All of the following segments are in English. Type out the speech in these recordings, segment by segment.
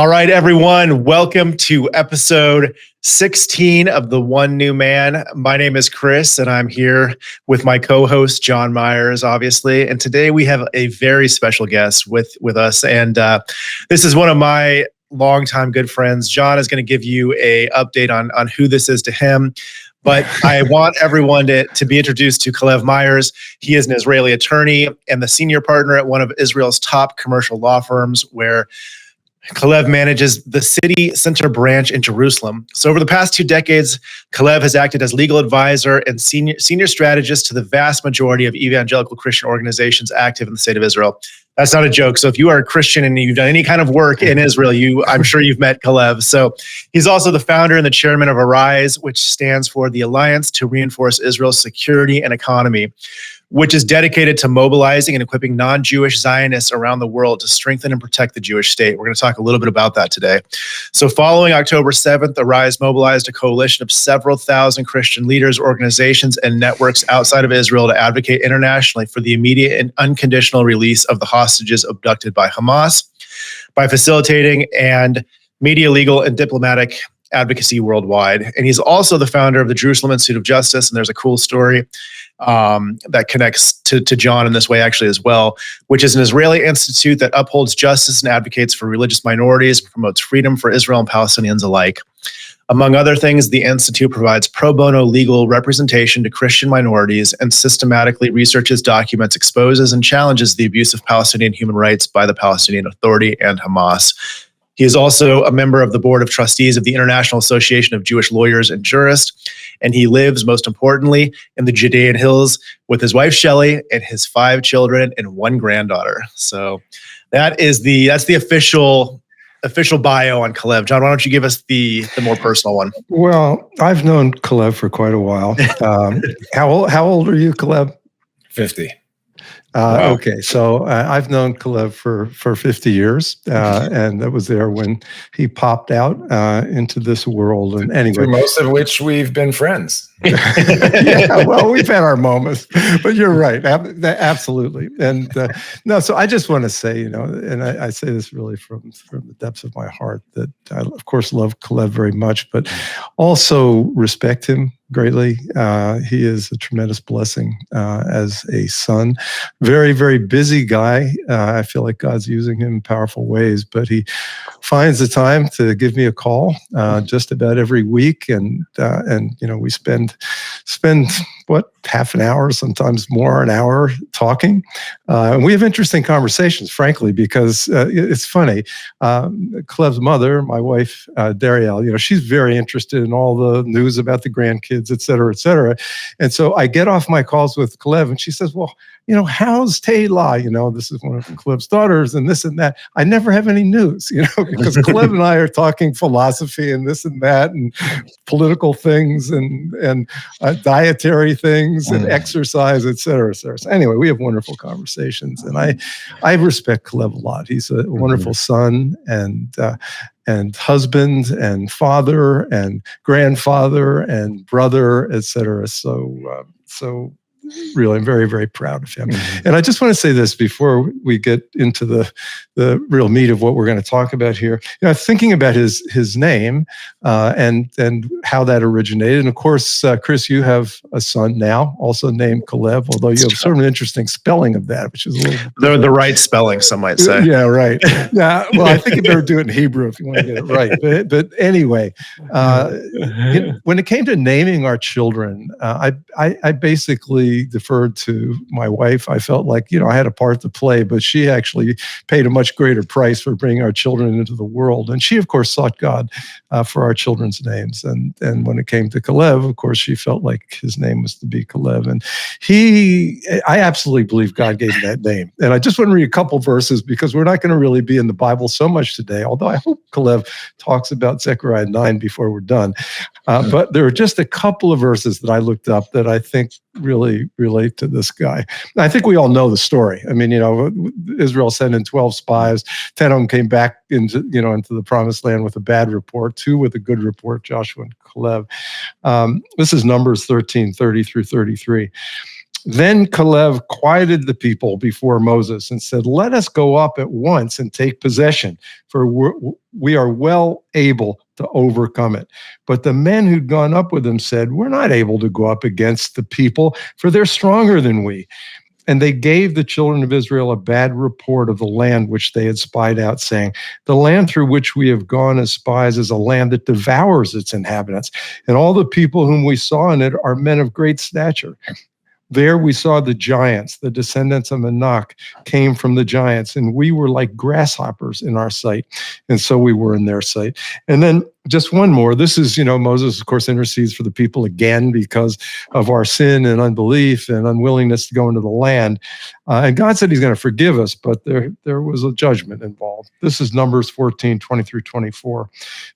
All right, everyone. Welcome to episode 16 of The One New Man. My name is Chris, and I'm here with my co-host, John Myers, obviously. And today we have a very special guest with us. And this is one of my longtime good friends. John is going to give you a update on who this is to him. But I want everyone to be introduced to Calev Myers. He is an Israeli attorney and the senior partner at one of Israel's top commercial law firms, where Calev manages the city center branch in Jerusalem. So over the past 2 decades, Calev has acted as legal advisor and senior strategist to the vast majority of evangelical Christian organizations active in the state of Israel. That's not a joke. So if you are a Christian and you've done any kind of work in Israel, I'm sure you've met Calev. So he's also the founder and the chairman of Arise, which stands for the Alliance to Reinforce Israel's Security and Economy, which is dedicated to mobilizing and equipping non-Jewish Zionists around the world to strengthen and protect the Jewish state. We're going to talk a little bit about that today. So following October 7th, Arise mobilized a coalition of several thousand Christian leaders, organizations, and networks outside of Israel to advocate internationally for the immediate and unconditional release of the hostages abducted by Hamas by facilitating and media, legal, and diplomatic advocacy worldwide. And he's also the founder of the Jerusalem Institute of Justice, and there's a cool story that connects to John in this way actually as well, which is an Israeli institute that upholds justice and advocates for religious minorities, promotes freedom for Israel and Palestinians alike. Among other things, the institute provides pro bono legal representation to Christian minorities and systematically researches, documents, exposes, and challenges the abuse of Palestinian human rights by the Palestinian Authority and Hamas. He is also a member of the board of trustees of the International Association of Jewish Lawyers and Jurists, and he lives, most importantly, in the Judean Hills with his wife Shelley and his 5 children and 1 granddaughter. So that's the official bio on Calev. John, why don't you give us the more personal one? Well, I've known Calev for quite a while. How old are you, Calev? 50. Wow. Okay, so I've known Calev for 50 years, and that was there when he popped out into this world. And anyway, for most of which we've been friends. Yeah, well, we've had our moments, but you're right, absolutely. And no, so I just want to say, and I say this really from the depths of my heart, that I, of course, love Calev very much, but also respect him greatly. He is a tremendous blessing as a son. Very, very busy guy. I feel like God's using him in powerful ways, but he finds the time to give me a call just about every week, and we spend what, half an hour, sometimes more, an hour talking. And we have interesting conversations, frankly, because it's funny. Calev's mother, my wife, Darielle, she's very interested in all the news about the grandkids, et cetera, et cetera. And so I get off my calls with Calev, and she says, well, how's Taylor? This is one of Calev's daughters, and this and that. I never have any news, because Calev and I are talking philosophy and this and that, and political things, and dietary things, and exercise, et cetera, et cetera. So anyway, we have wonderful conversations, and I respect Calev a lot. He's a wonderful son and husband and father and grandfather and brother, et cetera. So really, I'm very, very proud of him. Mm-hmm. And I just want to say this before we get into the real meat of what we're going to talk about here. Thinking about his name and how that originated. And of course, Chris, you have a son now, also named Calev, although you have sort of an interesting spelling of that, which is a little... The right spelling, some might say. Yeah, right. Yeah, well, I think you better do it in Hebrew if you want to get it right. But anyway, when it came to naming our children, I basically deferred to my wife. I felt like, I had a part to play, but she actually paid a much greater price for bringing our children into the world. And she, of course, sought God for our children's names. And when it came to Calev, of course, she felt like his name was to be Calev. And I absolutely believe God gave him that name. And I just want to read a couple verses because we're not going to really be in the Bible so much today, although I hope Calev talks about Zechariah 9 before we're done. But there are just a couple of verses that I looked up that I think really relate to this guy. I think we all know the story. I mean, Israel sent in 12 spies. 10 of them came back into the promised land with a bad report, 2 with a good report, Joshua and Calev. This is Numbers 13:30 through 33. Then Calev quieted the people before Moses and said, "Let us go up at once and take possession, for we are well able to overcome it." But the men who'd gone up with him said, "We're not able to go up against the people, for they're stronger than we." And they gave the children of Israel a bad report of the land which they had spied out, saying, "The land through which we have gone as spies is a land that devours its inhabitants, and all the people whom we saw in it are men of great stature. There we saw the giants, the descendants of Anak came from the giants, and we were like grasshoppers in our sight, and so we were in their sight." And then just one more. This is, Moses, of course, intercedes for the people again because of our sin and unbelief and unwillingness to go into the land. And God said he's going to forgive us, but there was a judgment involved. This is Numbers 14, 20 through 24.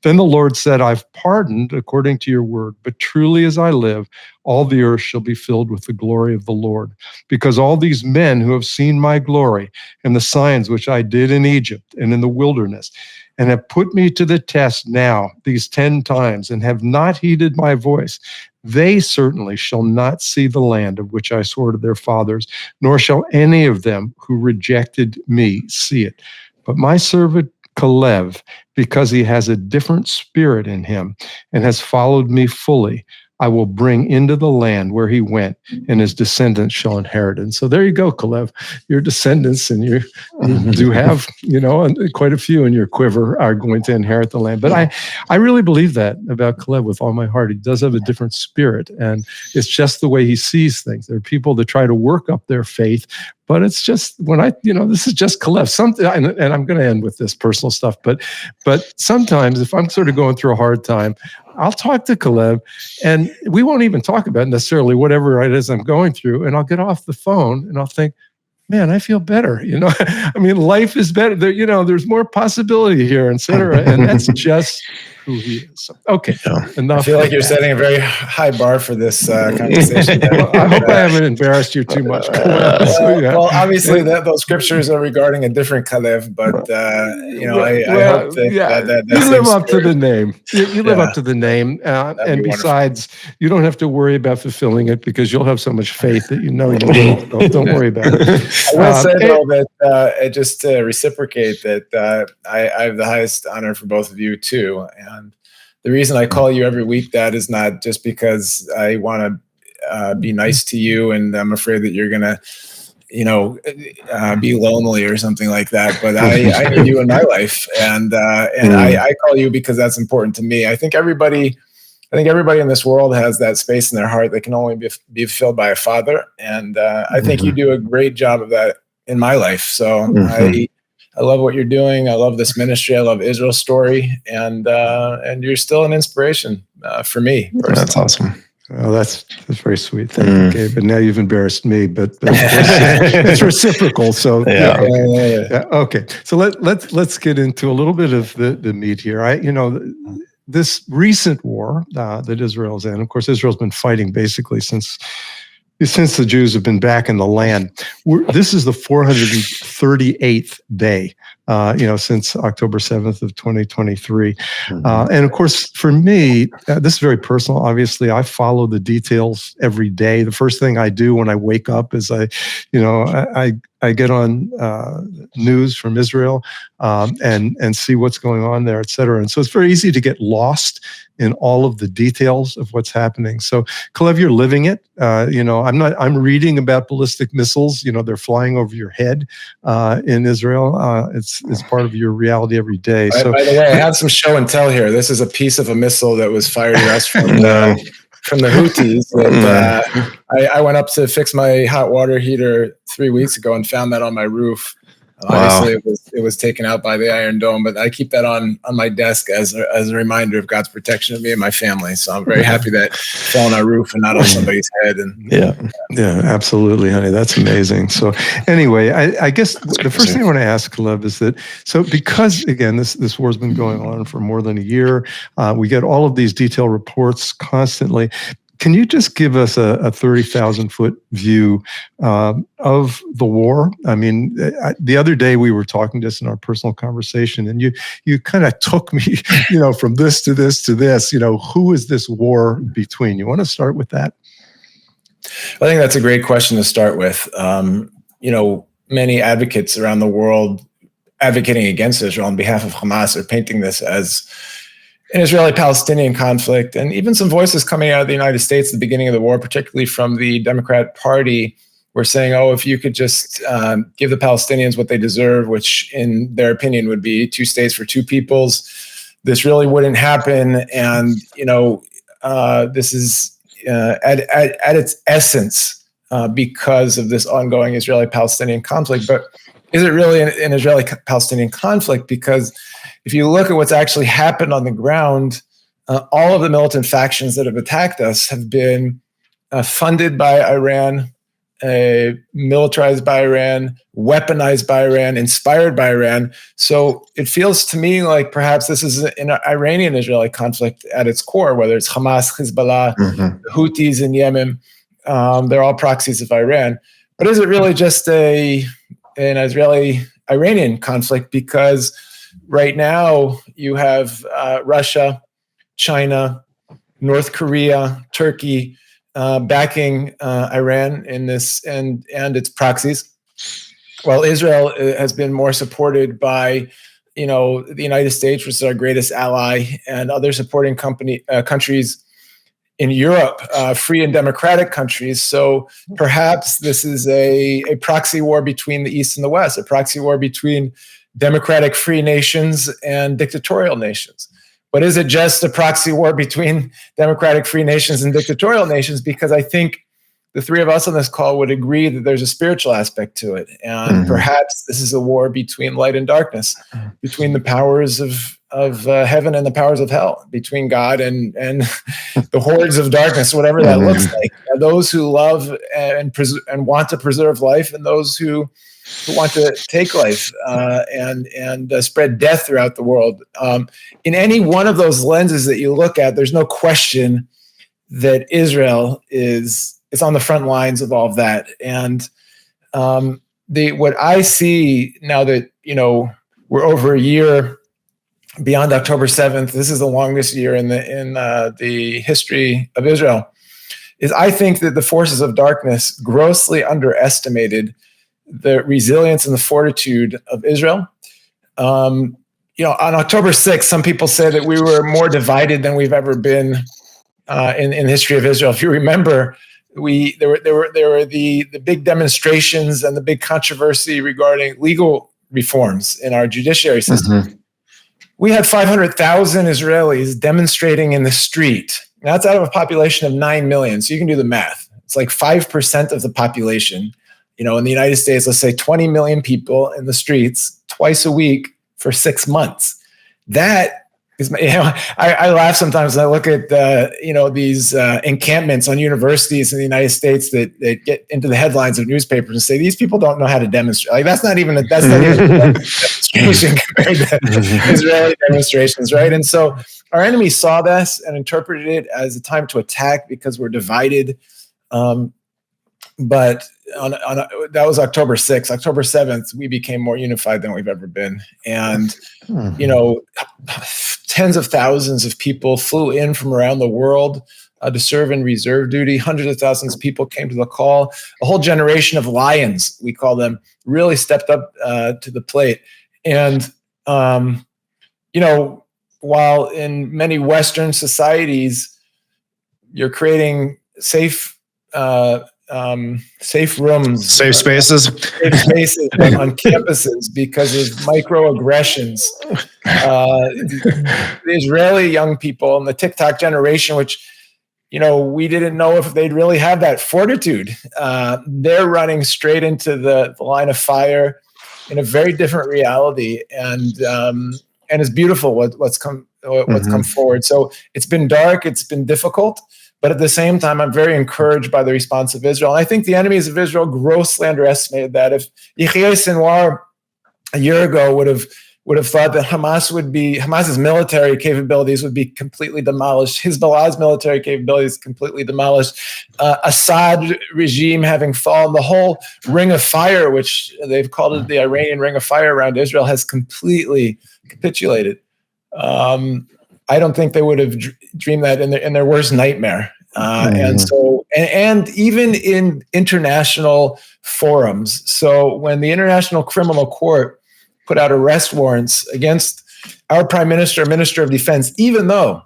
Then the Lord said, "I've pardoned according to your word, but truly as I live, all the earth shall be filled with the glory of the Lord, because all these men who have seen my glory and the signs which I did in Egypt and in the wilderness, and have put me to the test now these 10 times and have not heeded my voice, they certainly shall not see the land of which I swore to their fathers, nor shall any of them who rejected me see it. But my servant Calev, because he has a different spirit in him and has followed me fully, I will bring into the land where he went, and his descendants shall inherit it." And so there you go, Calev. Your descendants, and you do have, quite a few in your quiver are going to inherit the land. But I really believe that about Calev with all my heart. He does have a different spirit, and it's just the way he sees things. There are people that try to work up their faith, but it's just this is just Calev. And I'm going to end with this personal stuff, but sometimes if I'm sort of going through a hard time, I'll talk to Calev, and we won't even talk about necessarily whatever it is I'm going through. And I'll get off the phone and I'll think, man, I feel better. I mean, life is better. There's more possibility here, et cetera. And that's just who he is. So, okay, enough. I feel like you're setting a very high bar for this conversation. Well, I hope I haven't embarrassed you too much. Well, obviously, those scriptures are regarding a different Calev, but I hope that you live up to the name. You live up to the name, and besides, you don't have to worry about fulfilling it because you'll have so much faith that you will. So don't worry about it. I will say though that just to reciprocate that I have the highest honor for both of you too. And the reason I call you every week, Dad, is not just because I want to be nice to you and I'm afraid that you're going to, be lonely or something like that. But I need you in my life. And I call you because that's important to me. I think everybody in this world has that space in their heart that can only be filled by a father. And I think you do a great job of that in my life. So I love what you're doing. I love this ministry. I love Israel's story, and you're still an inspiration for me personally. That's awesome. Well, that's very sweet. Thank you, Gabe. And now you've embarrassed me, but it's reciprocal. So okay. So let's get into a little bit of the meat here. This recent war that Israel's in. Of course, Israel's been fighting basically since the Jews have been back in the land. This is the 438th day, since October 7th of 2023. And of course, for me, this is very personal. Obviously, I follow the details every day. The first thing I do when I wake up is I get on news from Israel and see what's going on there, et cetera. And so it's very easy to get lost in all of the details of what's happening. So, Calev, you're living it. I'm reading about ballistic missiles. They're flying over your head in Israel. It's part of your reality every day. So, by the way, I have some show and tell here. This is a piece of a missile that was fired at us from the Houthis. That, I went up to fix my hot water heater 3 weeks ago and found that on my roof. Obviously, it was taken out by the Iron Dome, but I keep that on my desk as a reminder of God's protection of me and my family. So I'm very happy that it fell on our roof and not on somebody's head. And yeah, absolutely, honey. That's amazing. So anyway, I guess the first thing I want to ask, Calev, is that because again, this war's been going on for more than a year, we get all of these detailed reports constantly. Can you just give us a 30,000-foot view of the war? I mean, the other day we were talking just in our personal conversation, and you kind of took me, from this to this to this. Who is this war between? You want to start with that? I think that's a great question to start with. Many advocates around the world advocating against Israel on behalf of Hamas are painting this as an Israeli-Palestinian conflict. And even some voices coming out of the United States at the beginning of the war, particularly from the Democrat Party, were saying, oh, if you could just give the Palestinians what they deserve, which in their opinion would be 2 states for 2 peoples, this really wouldn't happen. And, this is at its essence because of this ongoing Israeli-Palestinian conflict. But is it really an Israeli-Palestinian conflict? Because if you look at what's actually happened on the ground, all of the militant factions that have attacked us have been funded by Iran, militarized by Iran, weaponized by Iran, inspired by Iran. So it feels to me like perhaps this is an Iranian-Israeli conflict at its core, whether it's Hamas, Hezbollah, the Houthis in Yemen. They're all proxies of Iran. But is it really just an Israeli-Iranian conflict? Because right now you have Russia, China, North Korea, Turkey backing Iran in this and its proxies. While Israel has been more supported by, the United States, which is our greatest ally, and other supporting countries in Europe, free and democratic countries. So perhaps this is a proxy war between the East and the West, a proxy war between democratic free nations and dictatorial nations. But is it just a proxy war between democratic free nations and dictatorial nations? Because I think the 3 of us on this call would agree that there's a spiritual aspect to it. And perhaps this is a war between light and darkness, between the powers of heaven and the powers of hell, between God and the hordes of darkness, whatever that looks like. Those who love and want to preserve life, and those who want to take life and spread death throughout the world. In any one of those lenses that you look at, there's no question that Israel is on the front lines of all of that. And what I see now that we're over a year beyond October 7th, this is the longest year in the history of Israel, is I think that the forces of darkness grossly underestimated the resilience and the fortitude of Israel. On October 6th, some people say that we were more divided than we've ever been in the history of Israel. If you remember, there were the big demonstrations and the big controversy regarding legal reforms in our judiciary system. We had 500,000 Israelis demonstrating in the street. Now, that's out of a population of 9 million, so you can do the math. It's like 5% of the population. In the United States, let's say 20 million people in the streets twice a week for 6 months. That is, I laugh sometimes when I look at these encampments on universities in the United States that get into the headlines of newspapers and say these people don't know how to demonstrate. Like that's not even a demonstration compared to Israeli demonstrations, right? And so our enemy saw this and interpreted it as a time to attack because we're divided. But that was October 6th. October 7th, we became more unified than we've ever been. And, tens of thousands of people flew in from around the world to serve in reserve duty. Hundreds of thousands of people came to the call. A whole generation of lions, we call them, really stepped up to the plate. And, while in many Western societies, you're creating safe rooms, safe spaces on campuses because of microaggressions. The Israeli young people and the TikTok generation, which, we didn't know if they'd really have that fortitude. They're running straight into the line of fire in a very different reality. And it's beautiful what's come forward. So it's been dark, it's been difficult. But at the same time, I'm very encouraged by the response of Israel. And I think the enemies of Israel grossly underestimated that. If Yahya Sinwar a year ago would have thought that Hamas's military capabilities would be completely demolished, Hezbollah's military capabilities completely demolished, Assad regime having fallen, the whole ring of fire, which they've called it the Iranian ring of fire around Israel, has completely capitulated. I don't think they would have dreamed that in their worst nightmare. And and even in international forums. So when the International Criminal Court put out arrest warrants against our prime minister, minister of defense, even though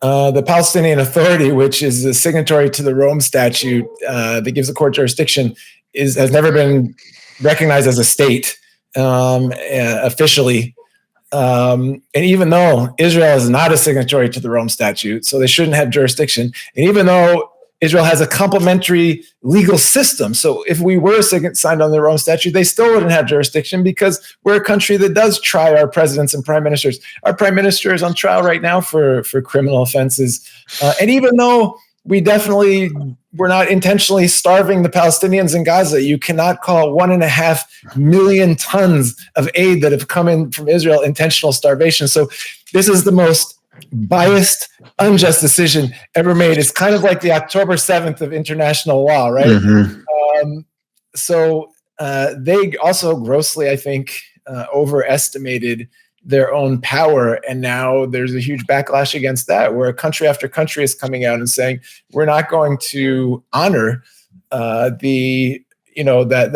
the Palestinian Authority, which is a signatory to the Rome Statute that gives the court jurisdiction, has never been recognized as a state officially. And even though Israel is not a signatory to the Rome Statute, so they shouldn't have jurisdiction, and even though Israel has a complementary legal system, so if we were signed on the Rome Statute, they still wouldn't have jurisdiction because we're a country that does try our presidents and prime ministers. Our prime minister is on trial right now for criminal offenses. And even though we're not intentionally starving the Palestinians in Gaza, you cannot call 1.5 million tons of aid that have come in from Israel intentional starvation. So this is the most biased, unjust decision ever made. It's kind of like the October 7th of international law, right? Mm-hmm. So they also grossly, I think, overestimated their own power, and now there's a huge backlash against that, where country after country is coming out and saying we're not going to honor that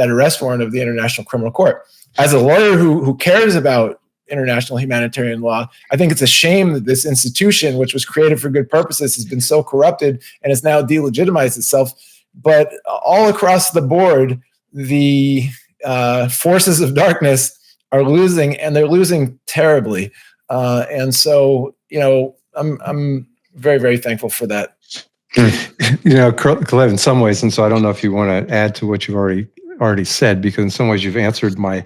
arrest warrant of the International Criminal Court. As a lawyer who cares about international humanitarian law, I think it's a shame that this institution, which was created for good purposes, has been so corrupted and has now delegitimized itself. But all across the board, the forces of darkness are losing, and they're losing terribly. And so, I'm very, very thankful for that. Calev, in some ways, and so I don't know if you want to add to what you've already said, because in some ways you've answered my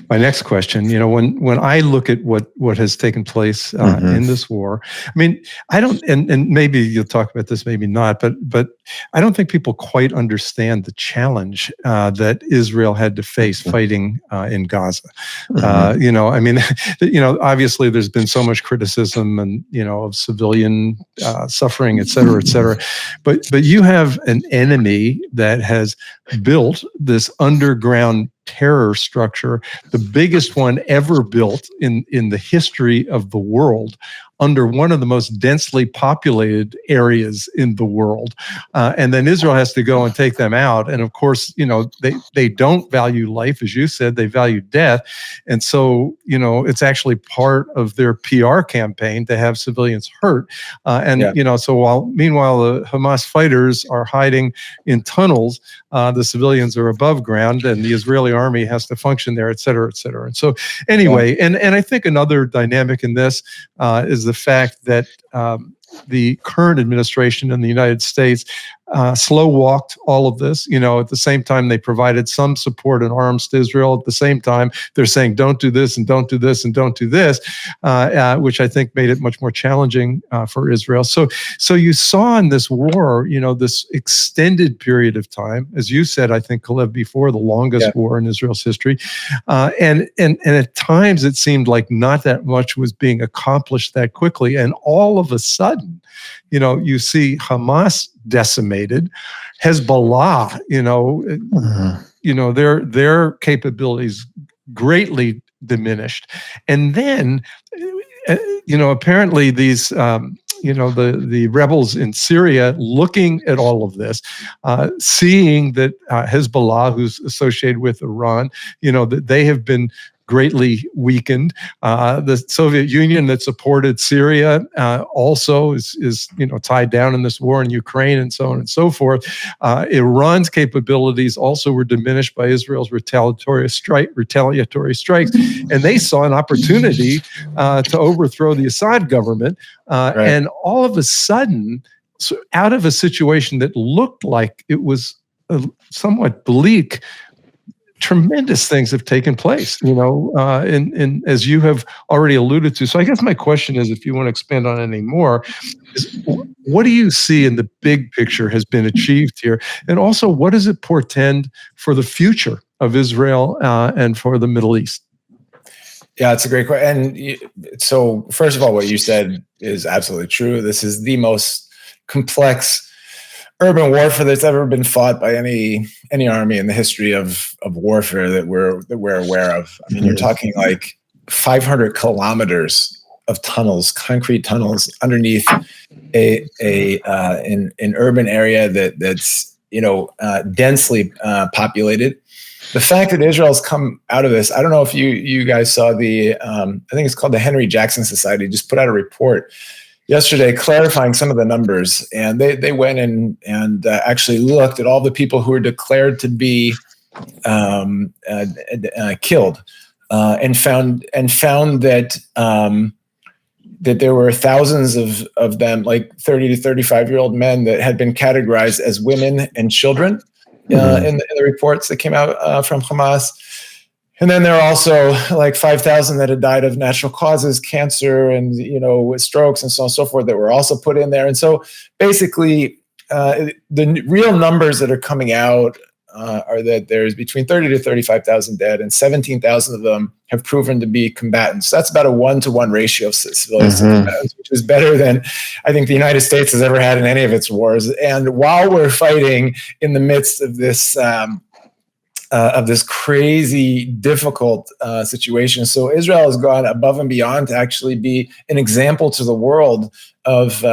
next question. When I look at what has taken place in this war, I mean, I don't, and maybe you'll talk about this, maybe not, but I don't think people quite understand the challenge that Israel had to face fighting in Gaza. I mean, obviously there's been so much criticism and of civilian suffering, et cetera, but you have an enemy that has built this underground terror structure, the biggest one ever built in the history of the world, under one of the most densely populated areas in the world. And then Israel has to go and take them out. And of course, they don't value life, as you said, they value death. And so, it's actually part of their PR campaign to have civilians hurt. So meanwhile, the Hamas fighters are hiding in tunnels, the civilians are above ground, and the Israeli army has to function there, et cetera, et cetera. And so anyway, and I think another dynamic in this is the fact that the current administration in the United States slow-walked all of this. At the same time, they provided some support and arms to Israel. At the same time, they're saying, don't do this and don't do this and don't do this, which I think made it much more challenging for Israel. So you saw in this war, this extended period of time, as you said, I think, Calev, before, the longest war in Israel's history. And at times it seemed like not that much was being accomplished that quickly. And all of a sudden, you see Hamas decimated, Hezbollah, their capabilities greatly diminished. And then, apparently these, the rebels in Syria, looking at all of this, seeing that Hezbollah, who's associated with Iran, that they have been greatly weakened. The Soviet Union that supported Syria also is tied down in this war in Ukraine, and so on and so forth. Iran's capabilities also were diminished by Israel's retaliatory strikes, and they saw an opportunity to overthrow the Assad government. And all of a sudden, out of a situation that looked like it was somewhat bleak, tremendous things have taken place, and as you have already alluded to. So I guess my question is, if you want to expand on any more, is what do you see in the big picture has been achieved here? And also, what does it portend for the future of Israel and for the Middle East? Yeah, it's a great question. And so first of all, what you said is absolutely true. This is the most complex urban warfare that's ever been fought by any army in the history of warfare that we're aware of. I mean, you're talking like 500 kilometers tunnels, concrete tunnels underneath an urban area that's densely populated. The fact that Israel's come out of this, I don't know if you guys saw I think it's called the Henry Jackson Society, just put out a report yesterday clarifying some of the numbers, and they went in and actually looked at all the people who were declared to be killed, and found that that there were thousands of them, like 30 to 35-year-old men that had been categorized as women and children in the reports that came out from Hamas. And then there are also like 5,000 that had died of natural causes, cancer, and with strokes and so on and so forth, that were also put in there. And so basically, the real numbers that are coming out are that there's between 30 to 35,000 dead, and 17,000 of them have proven to be combatants. So that's about a 1-to-1 ratio of civilians to combatants, which is better than I think the United States has ever had in any of its wars. And while we're fighting in the midst of this crazy, difficult situation, so Israel has gone above and beyond to actually be an example to the world of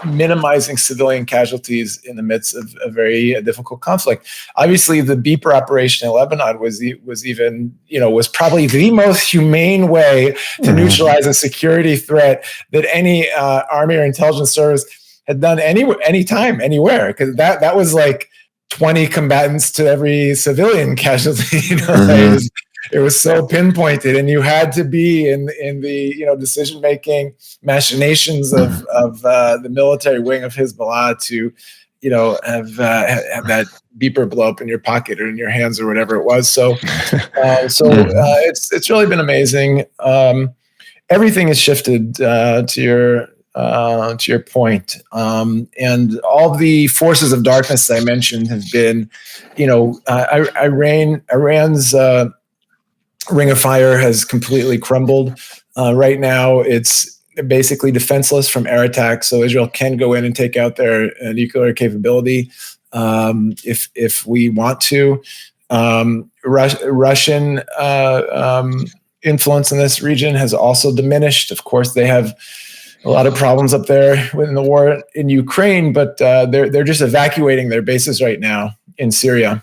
minimizing civilian casualties in the midst of a very difficult conflict. Obviously, the Beeper operation in Lebanon was probably the most humane way to neutralize a security threat that any army or intelligence service had done any time, anywhere, because that was like 20 combatants to every civilian casualty. It was so pinpointed, and you had to be in the decision-making machinations of the military wing of Hezbollah to have that beeper blow up in your pocket or in your hands or whatever it was. So it's really been amazing. Everything has shifted to your point, and all the forces of darkness I mentioned have been, Iran's ring of fire has completely crumbled. Right now, it's basically defenseless from air attacks, so Israel can go in and take out their nuclear capability if we want to. Russian influence in this region has also diminished. Of course, they have a lot of problems up there in the war in Ukraine, but they're just evacuating their bases right now in Syria.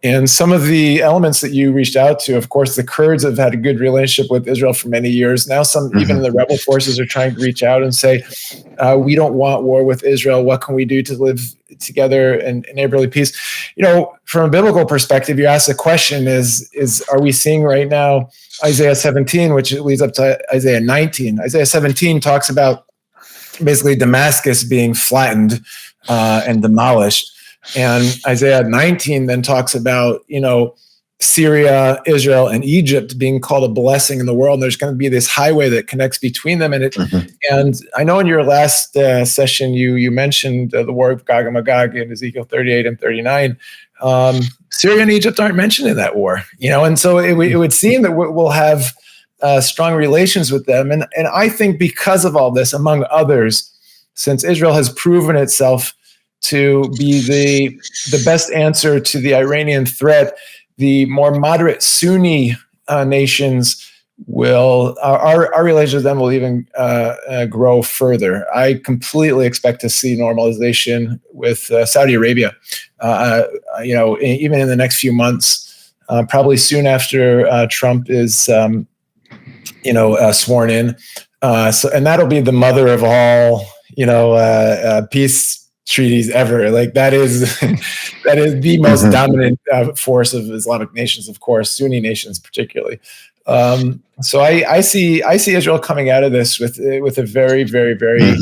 And some of the elements that you reached out to, of course, the Kurds have had a good relationship with Israel for many years. Now even the rebel forces are trying to reach out and say, we don't want war with Israel. What can we do to live together in neighborly peace? From a biblical perspective, you asked the question are we seeing right now Isaiah 17, which leads up to Isaiah 19. Isaiah 17 talks about basically Damascus being flattened and demolished. And Isaiah 19 then talks about, Syria, Israel, and Egypt being called a blessing in the world. And there's going to be this highway that connects between them. And and I know in your last session, you mentioned the war of Gog and Magog in Ezekiel 38 and 39. Syria and Egypt aren't mentioned in that war, and so it would seem that we'll have strong relations with them. And I think because of all this, among others, since Israel has proven itself to be the best answer to the Iranian threat, the more moderate Sunni nations our relations with them will even grow further. I completely expect to see normalization with Saudi Arabia, even in the next few months, probably soon after Trump is, sworn in. And that'll be the mother of all, peace treaties ever. Like that is the most dominant force of Islamic nations, of course, Sunni nations particularly. So I see Israel coming out of this with a very, very, very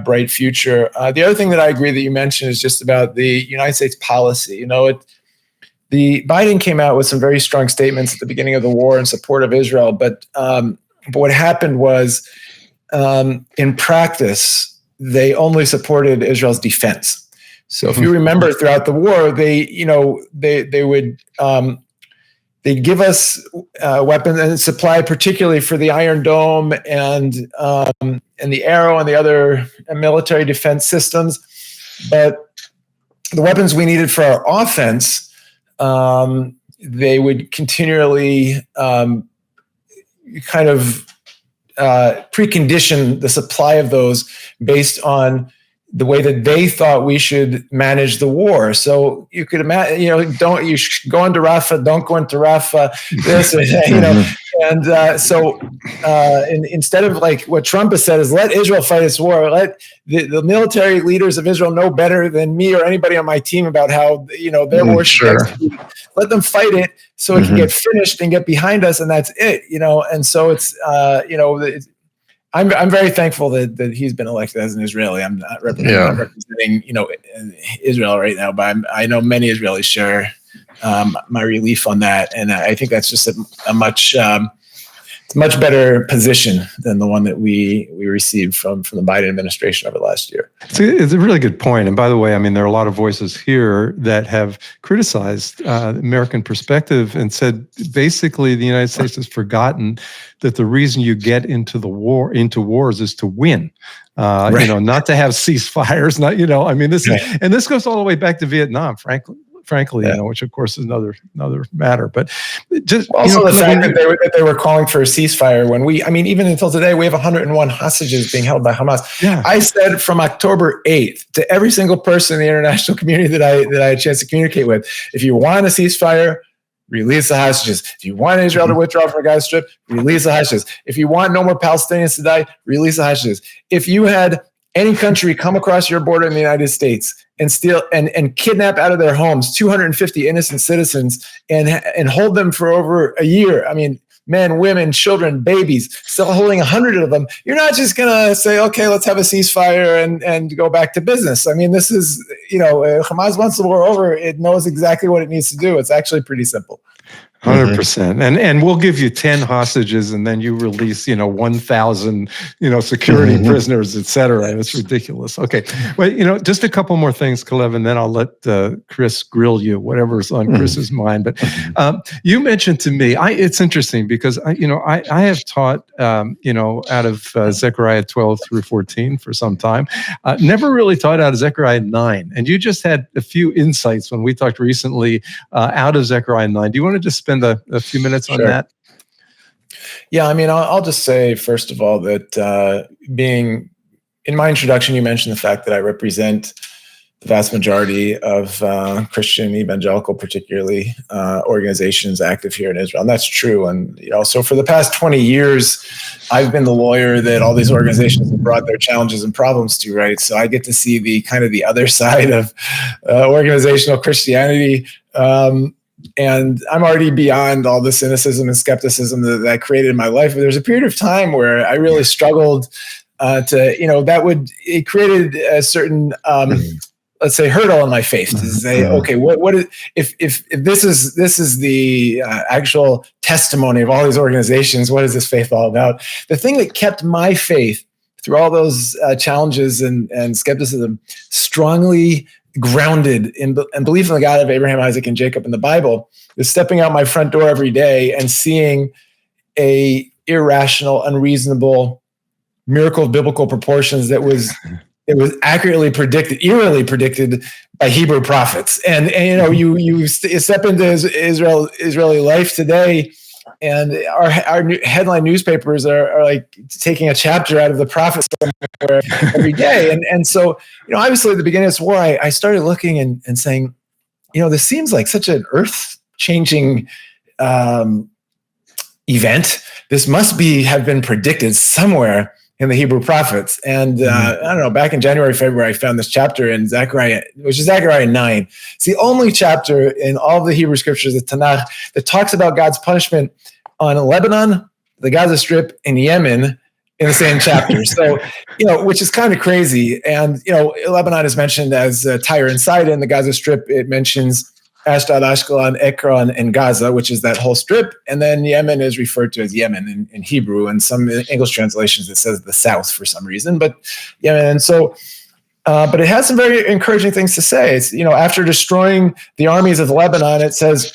bright future. The other thing that I agree that you mentioned is just about the United States policy. The Biden came out with some very strong statements at the beginning of the war in support of Israel, but what happened was, in practice, they only supported Israel's defense. So if you remember throughout the war, they'd give us weapons and supply, particularly for the Iron Dome and the Arrow and the other military defense systems. But the weapons we needed for our offense, they would continually kind of precondition the supply of those based on the way that they thought we should manage the war. So you could imagine, you should go into Rafah, don't go into Rafah, this, and instead of like what Trump has said is let Israel fight this war, let the military leaders of Israel know better than me or anybody on my team about how, their war should execute. Let them fight it so it can get finished and get behind us, and that's it, and so it's, I'm very thankful that he's been elected as an Israeli. I'm not representing, Israel right now, but I know many Israelis share my relief on that, and I think that's just a much better position than the one that we received from the Biden administration over the last year. It's a really good point. And by the way, I mean, there are a lot of voices here that have criticized the American perspective and said basically the United States has forgotten that the reason you get into wars is to win. Not to have ceasefires, this goes all the way back to Vietnam, frankly, which of course is another matter. But just also the fact that they were calling for a ceasefire when even until today, we have 101 hostages being held by Hamas. Yeah. I said from October 8th to every single person in the international community that I had a chance to communicate with, if you want a ceasefire, release the hostages. If you want Israel to withdraw from the Gaza Strip, release the hostages. If you want no more Palestinians to die, release the hostages. If you had any country come across your border in the United States and steal and kidnap out of their homes 250 innocent citizens and hold them for over a year, men, women, children, babies, still holding 100 of them, you're not just going to say, okay, let's have a ceasefire and go back to business. This is, Hamas wants the war over. It knows exactly what it needs to do. It's actually pretty simple. 100%. And we'll give you 10 hostages and then you release, 1,000, security prisoners, et cetera. And it's ridiculous. Okay. Well, just a couple more things, Calev, and then I'll let Chris grill you, whatever's on Chris's mind. But you mentioned to me, it's interesting because, I have taught, out of Zechariah 12 through 14 for some time, never really taught out of Zechariah 9. And you just had a few insights when we talked recently out of Zechariah 9. Do you want to just spend a few minutes on that? Yeah, I'll just say, first of all, that being in my introduction, you mentioned the fact that I represent the vast majority of Christian evangelical, particularly organizations active here in Israel. And that's true. And, so for the past 20 years, I've been the lawyer that all these organizations have brought their challenges and problems to, right? So I get to see the other side of organizational Christianity. And I'm already beyond all the cynicism and skepticism that I created in my life. But there's a period of time where I really struggled it created a certain, let's say, hurdle in my faith to say, okay, what is, if this is the actual testimony of all these organizations, what is this faith all about? The thing that kept my faith through all those challenges and skepticism strongly grounded in belief in the God of Abraham, Isaac, and Jacob in the Bible is stepping out my front door every day and seeing a irrational, unreasonable miracle of biblical proportions that was accurately predicted, eerily predicted by Hebrew prophets. And you step into Israeli life today, and our headline newspapers are like taking a chapter out of the prophets every day. And so, obviously at the beginning of this war, I started looking and saying, this seems like such an earth-changing event. This must have been predicted somewhere in the Hebrew prophets. And I don't know, back in January, February, I found this chapter in Zechariah, which is Zechariah 9. It's the only chapter in all of the Hebrew scriptures, the Tanakh, that talks about God's punishment on Lebanon, the Gaza Strip, and Yemen in the same chapter. So, which is kind of crazy. And, Lebanon is mentioned as Tyre and Sidon. The Gaza Strip, it mentions Ashdod, Ashkelon, Ekron, and Gaza, which is that whole strip. And then Yemen is referred to as Yemen in Hebrew. And some English translations, it says the south for some reason. But Yemen. And so, but it has some very encouraging things to say. It's, after destroying the armies of Lebanon, it says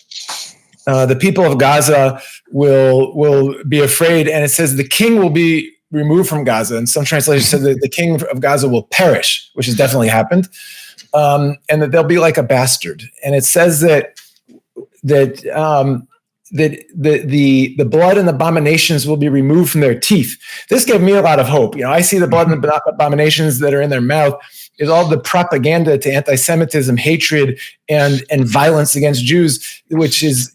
the people of Gaza will be afraid. And it says the king will be removed from Gaza. And some translations said that the king of Gaza will perish, which has definitely happened. And that they'll be like a bastard. And it says that the blood and abominations will be removed from their teeth. This gave me a lot of hope. I see the blood and abominations that are in their mouth is all the propaganda to anti-Semitism, hatred, and violence against Jews, which is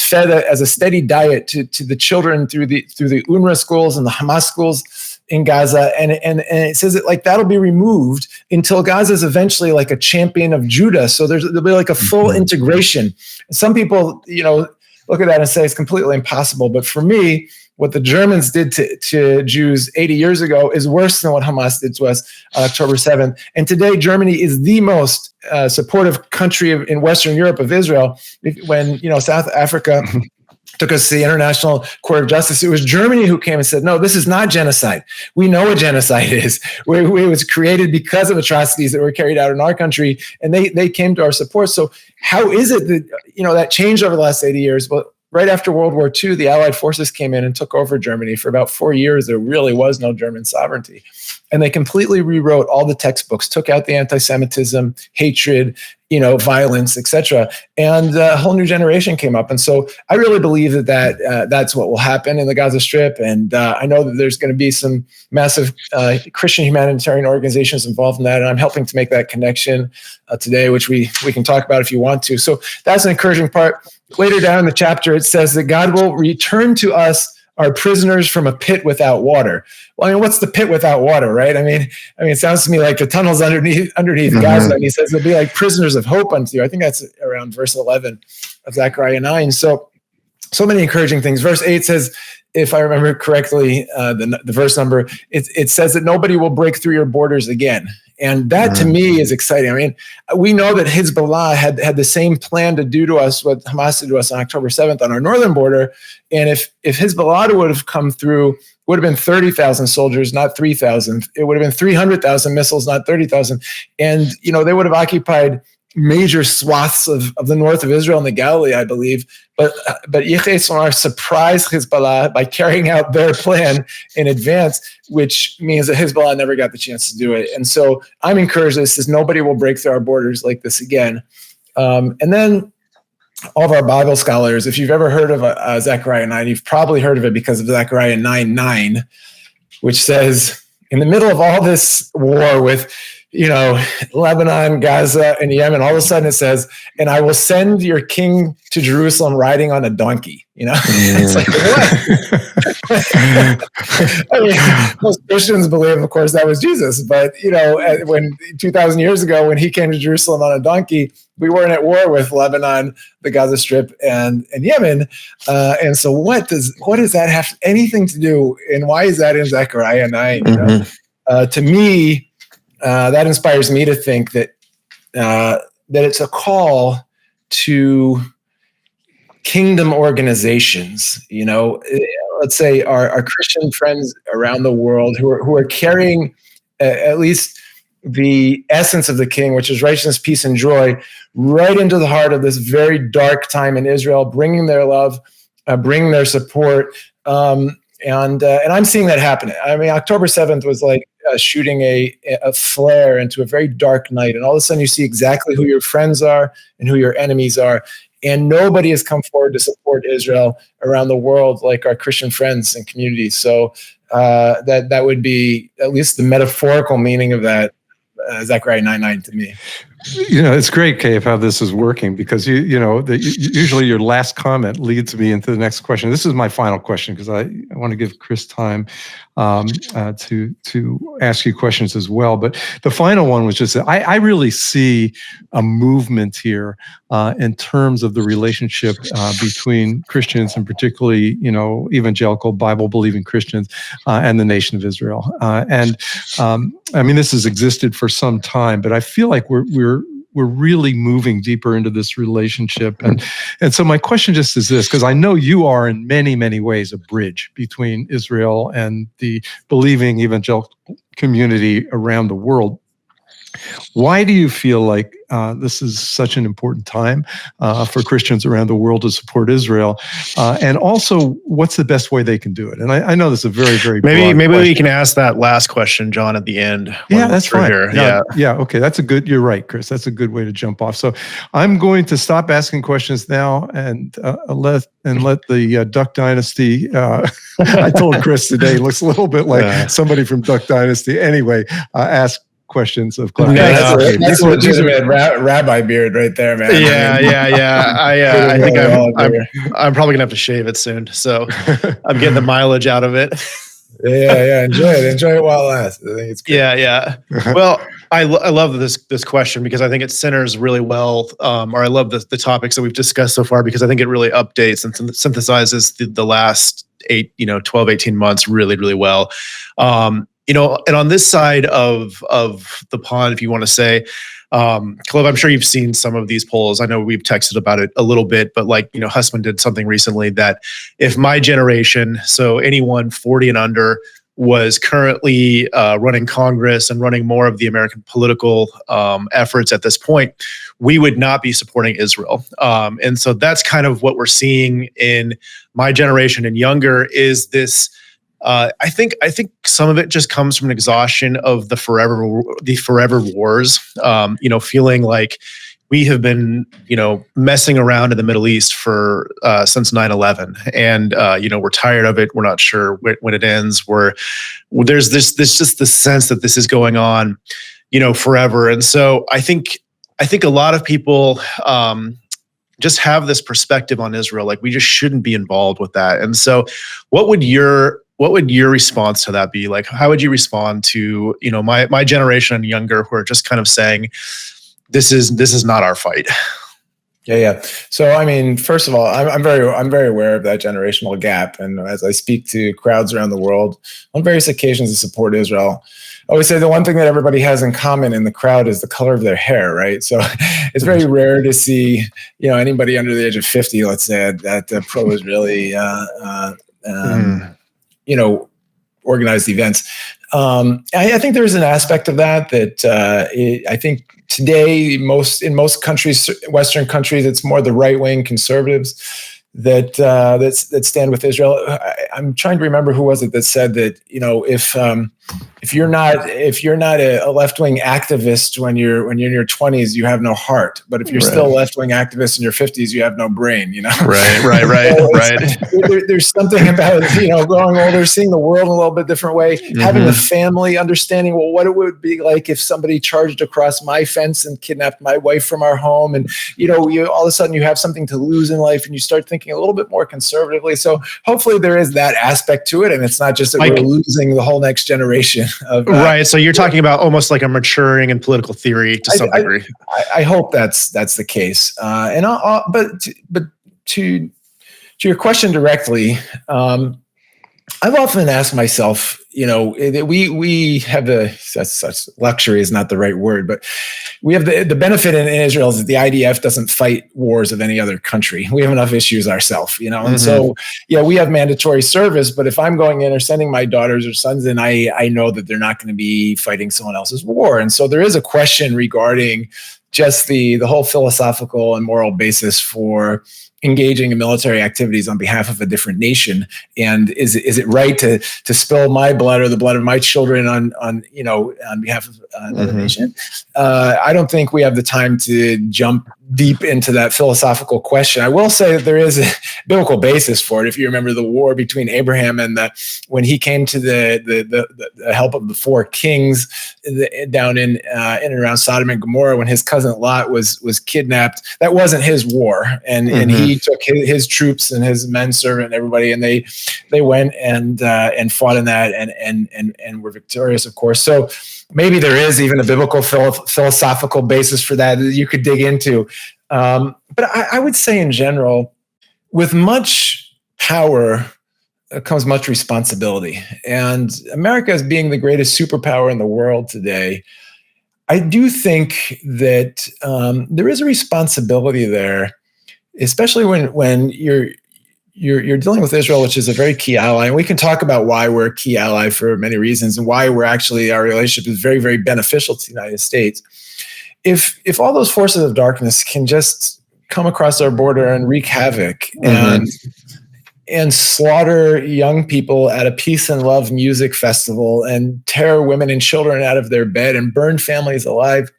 fed as a steady diet to the children through the UNRWA schools and the Hamas schools in Gaza. And it says that like that'll be removed until Gaza is eventually like a champion of Judah. So there'll be like a full integration. And some people, look at that and say it's completely impossible. But for me, what the Germans did to Jews 80 years ago is worse than what Hamas did to us on October 7th. And today, Germany is the most supportive country in Western Europe of Israel. When South Africa took us to the International Court of Justice, it was Germany who came and said, no, this is not genocide. We know what genocide is. It was created because of atrocities that were carried out in our country, and they came to our support. So how is it that, that changed over the last 80 years? Well, right after World War II, the Allied forces came in and took over Germany. For about 4 years, there really was no German sovereignty. And they completely rewrote all the textbooks, took out the anti-Semitism, hatred, violence, etc. And a whole new generation came up. And so I really believe that that's what will happen in the Gaza Strip. And I know that there's going to be some massive Christian humanitarian organizations involved in that. And I'm helping to make that connection today, which we can talk about if you want to. So that's an encouraging part. Later down in the chapter, it says that God will return to us our prisoners from a pit without water. Well, I mean, what's the pit without water, right? I mean, it sounds to me like the tunnels underneath Gaza. And he says they'll be like prisoners of hope unto you. I think that's around verse 11 of Zechariah 9. So many encouraging things. Verse 8 says, if I remember correctly, the verse number, it says that nobody will break through your borders again. And that to me is exciting. I mean, we know that Hezbollah had the same plan to do to us what Hamas did to us on October 7th on our northern border. And if Hezbollah would have come through, it would have been 30,000 soldiers, not 3,000. It would have been 300,000 missiles, not 30,000. And, they would have occupied major swaths of the north of Israel and the Galilee, I believe. But Yehia Sinwar surprised Hezbollah by carrying out their plan in advance, which means that Hezbollah never got the chance to do it. And so I'm encouraged that it says nobody will break through our borders like this again. And then all of our Bible scholars, if you've ever heard of Zechariah 9, you've probably heard of it because of Zechariah 9:9, which says, in the middle of all this war with Lebanon, Gaza, and Yemen, all of a sudden it says, and I will send your king to Jerusalem riding on a donkey. It's like, what? I mean, most Christians believe, of course, that was Jesus. But, when 2,000 years ago, when he came to Jerusalem on a donkey, we weren't at war with Lebanon, the Gaza Strip, and Yemen. And so what does that have anything to do? And why is that in Zechariah 9? To me, that inspires me to think that it's a call to kingdom organizations. Let's say our Christian friends around the world who are carrying at least the essence of the King, which is righteousness, peace, and joy, right into the heart of this very dark time in Israel, bringing their love, bringing their support. And I'm seeing that happen. I mean, October 7th was like shooting a flare into a very dark night. And all of a sudden you see exactly who your friends are and who your enemies are. And nobody has come forward to support Israel around the world like our Christian friends and communities. So that would be at least the metaphorical meaning of that, Zechariah 9:9 to me. It's great, Calev, how this is working, because usually your last comment leads me into the next question. This is my final question, because I want to give Chris time to ask you questions as well. But the final one was just that I really see a movement here in terms of the relationship between Christians, and particularly evangelical Bible-believing Christians and the nation of Israel. And this has existed for some time, but I feel like we're really moving deeper into this relationship. And so my question just is this, because I know you are in many, many ways a bridge between Israel and the believing evangelical community around the world. Why do you feel like this is such an important time for Christians around the world to support Israel? And also, what's the best way they can do it? And I know this is a very, very maybe broad question. we can ask that last question, John, at the end. Yeah, that's fine. Here. Yeah. Okay, that's a good. You're right, Chris. That's a good way to jump off. So I'm going to stop asking questions now and let the Duck Dynasty. I told Chris today, looks a little bit like somebody from Duck Dynasty. Anyway, ask questions of Clever. That's a legitimate rabbi beard right there, man. I think I'm probably gonna have to shave it soon, so I'm getting the mileage out of it. Yeah. Enjoy it while it lasts. I think it's good. Yeah. Well, I love this question because I think it centers really well, or I love the topics that we've discussed so far because I think it really updates and synthesizes the last 12, 18 months really, really well. And on this side of the pond, if you want to say, Calev, I'm sure you've seen some of these polls. I know we've texted about it a little bit, but Hussman did something recently that if my generation, so anyone 40 and under, was currently running Congress and running more of the American political efforts at this point, we would not be supporting Israel. And so that's kind of what we're seeing in my generation and younger is this. I think some of it just comes from an exhaustion of the forever wars. Feeling like we have been, messing around in the Middle East for since 9/11, and we're tired of it. We're not sure when it ends. There's just the sense that this is going on, forever. And so I think a lot of people just have this perspective on Israel, like we just shouldn't be involved with that. And so, what would your response to that be? Like, how would you respond to, my generation and younger who are just kind of saying, this is not our fight? Yeah. So, I mean, first of all, I'm very aware of that generational gap. And as I speak to crowds around the world on various occasions to support Israel, I always say the one thing that everybody has in common in the crowd is the color of their hair, right? So it's very rare to see, anybody under the age of 50, let's say, that pro-Israeli, organized events. I think there's an aspect of that I think today, in most countries, Western countries, it's more the right-wing conservatives that stand with Israel. I'm trying to remember who was it that said that if you're not a left-wing activist when you're in your 20s, you have no heart. But if you're still a left-wing activist in your 50s, you have no brain. Right. There's something about growing older, seeing the world in a little bit different way, having a family, understanding what it would be like if somebody charged across my fence and kidnapped my wife from our home, and you all of a sudden you have something to lose in life, and you start thinking a little bit more conservatively. So hopefully there is that aspect to it, and it's not just that we're losing the whole next generation. Right. So you're talking about almost like a maturing in political theory to some degree. I hope that's the case. But to your question directly, I've often asked myself, we have such luxury is not the right word, but we have the benefit in Israel is that the IDF doesn't fight wars of any other country. We have enough issues ourselves, and so, we have mandatory service, but if I'm going in or sending my daughters or sons in, I know that they're not going to be fighting someone else's war. And so there is a question regarding just the whole philosophical and moral basis for engaging in military activities on behalf of a different nation, and is it right to spill my blood or the blood of my children on behalf of another nation? I don't think we have the time to jump deep into that philosophical question. I will say that there is a biblical basis for it. If you remember the war between Abraham and when he came to the help of the four kings down in and around Sodom and Gomorrah, when his cousin Lot was kidnapped, that wasn't his war, and he took his troops and his men servant and everybody, and they went and fought in that and were victorious, of course. So maybe there is even a biblical philosophical basis for that you could dig into. But I would say in general, with much power comes much responsibility. And America, as being the greatest superpower in the world today, I do think that there is a responsibility there, especially when you're dealing with Israel, which is a very key ally, and we can talk about why we're a key ally for many reasons, and why our relationship is very, very beneficial to the United States. If all those forces of darkness can just come across our border and wreak havoc and slaughter young people at a peace and love music festival and tear women and children out of their bed and burn families alive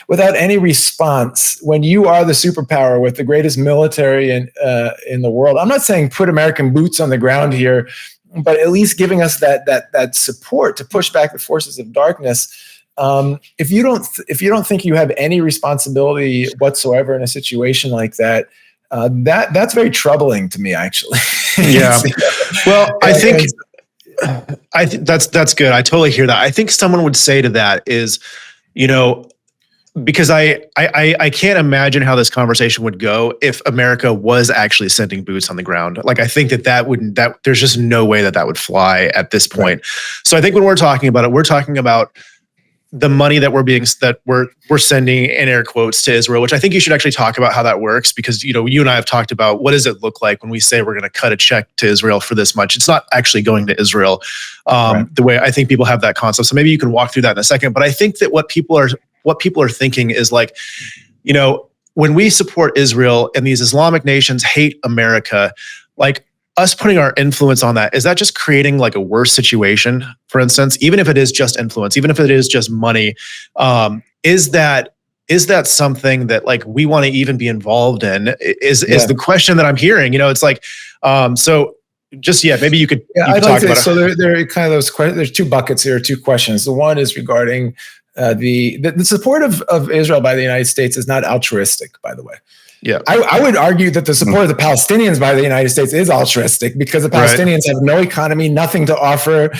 without any response, when you are the superpower with the greatest military in the world. I'm not saying put American boots on the ground here, but at least giving us that support to push back the forces of darkness. If you don't think you have any responsibility whatsoever in a situation like that, that's very troubling to me, actually. Yeah. Well, I think that's good. I totally hear that. I think someone would say to that is, because I can't imagine how this conversation would go if America was actually sending boots on the ground. Like, I think that there's just no way that would fly at this point. Right. So I think when we're talking about it, we're talking about the money that we're sending, in air quotes, to Israel, which I think you should actually talk about how that works, because you and I have talked about what does it look like when we say we're going to cut a check to Israel for this much. It's not actually going to Israel, right, the way I think people have that concept. So maybe you can walk through that in a second. But I think that what people are thinking is like, when we support Israel and these Islamic nations hate America, like, us putting our influence on that, is that just creating like a worse situation? For instance, even if it is just influence, even if it is just money, is that something that like we want to even be involved in? Is the question that I'm hearing? It's like, so just maybe you could. Yeah, I'd like to. So there are kind of those questions. There's two buckets here, two questions. The one is regarding the support of Israel by the United States is not altruistic, by the way. Yeah, I would argue that the support of the Palestinians by the United States is altruistic, because the Palestinians have no economy, nothing to offer,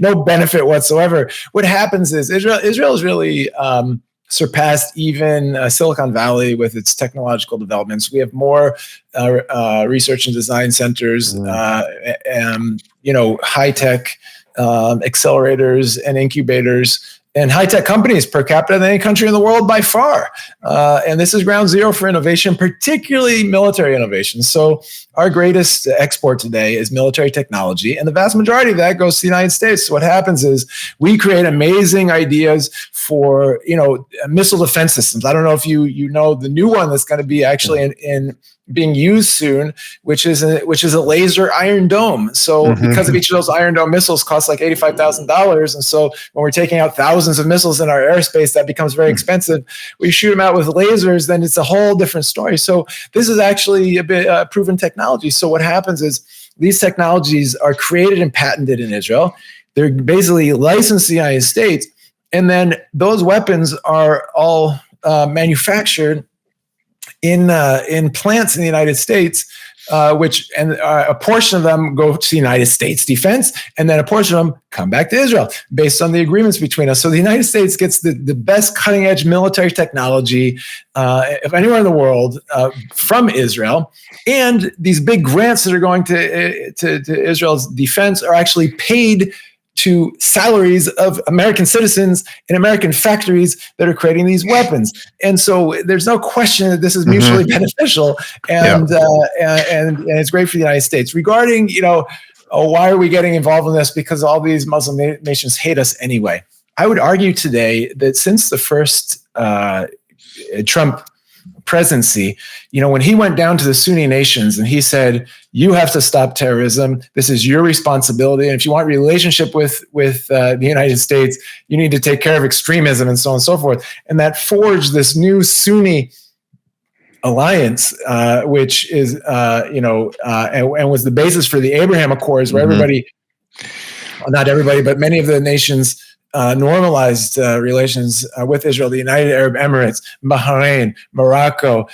no benefit whatsoever. What happens is Israel has really surpassed even Silicon Valley with its technological developments. We have more research and design centers, high tech accelerators and incubators, and high-tech companies per capita than any country in the world by far. And this is ground zero for innovation, particularly military innovation. So our greatest export today is military technology, and the vast majority of that goes to the United States. So what happens is we create amazing ideas for, missile defense systems. I don't know if you know the new one that's going to be actually in being used soon, which is a laser Iron Dome. So because of each of those Iron Dome missiles costs like $85,000, and so when we're taking out thousands of missiles in our airspace, that becomes very expensive. We shoot them out with lasers, then it's a whole different story. So this is actually a bit proven technology. So what happens is these technologies are created and patented in Israel. They're basically licensed to the United States, and then those weapons are all manufactured in plants in the United States, a portion of them go to the United States defense, and then a portion of them come back to Israel based on the agreements between us. So the United States gets the best cutting edge military technology of anywhere in the world from Israel, and these big grants that are going to Israel's defense are actually paid to salaries of American citizens in American factories that are creating these weapons. And so there's no question that this is mutually beneficial, and it's great for the United States. Regarding, why are we getting involved in this? Because all these Muslim nations hate us anyway. I would argue today that since the first Trump presidency, when he went down to the Sunni nations and he said, you have to stop terrorism. This is your responsibility. And if you want a relationship with the United States, you need to take care of extremism, and so on and so forth. And that forged this new Sunni alliance, which is, and was the basis for the Abraham Accords, where not everybody, but many of the nations normalized relations with Israel, the United Arab Emirates, Bahrain, Morocco,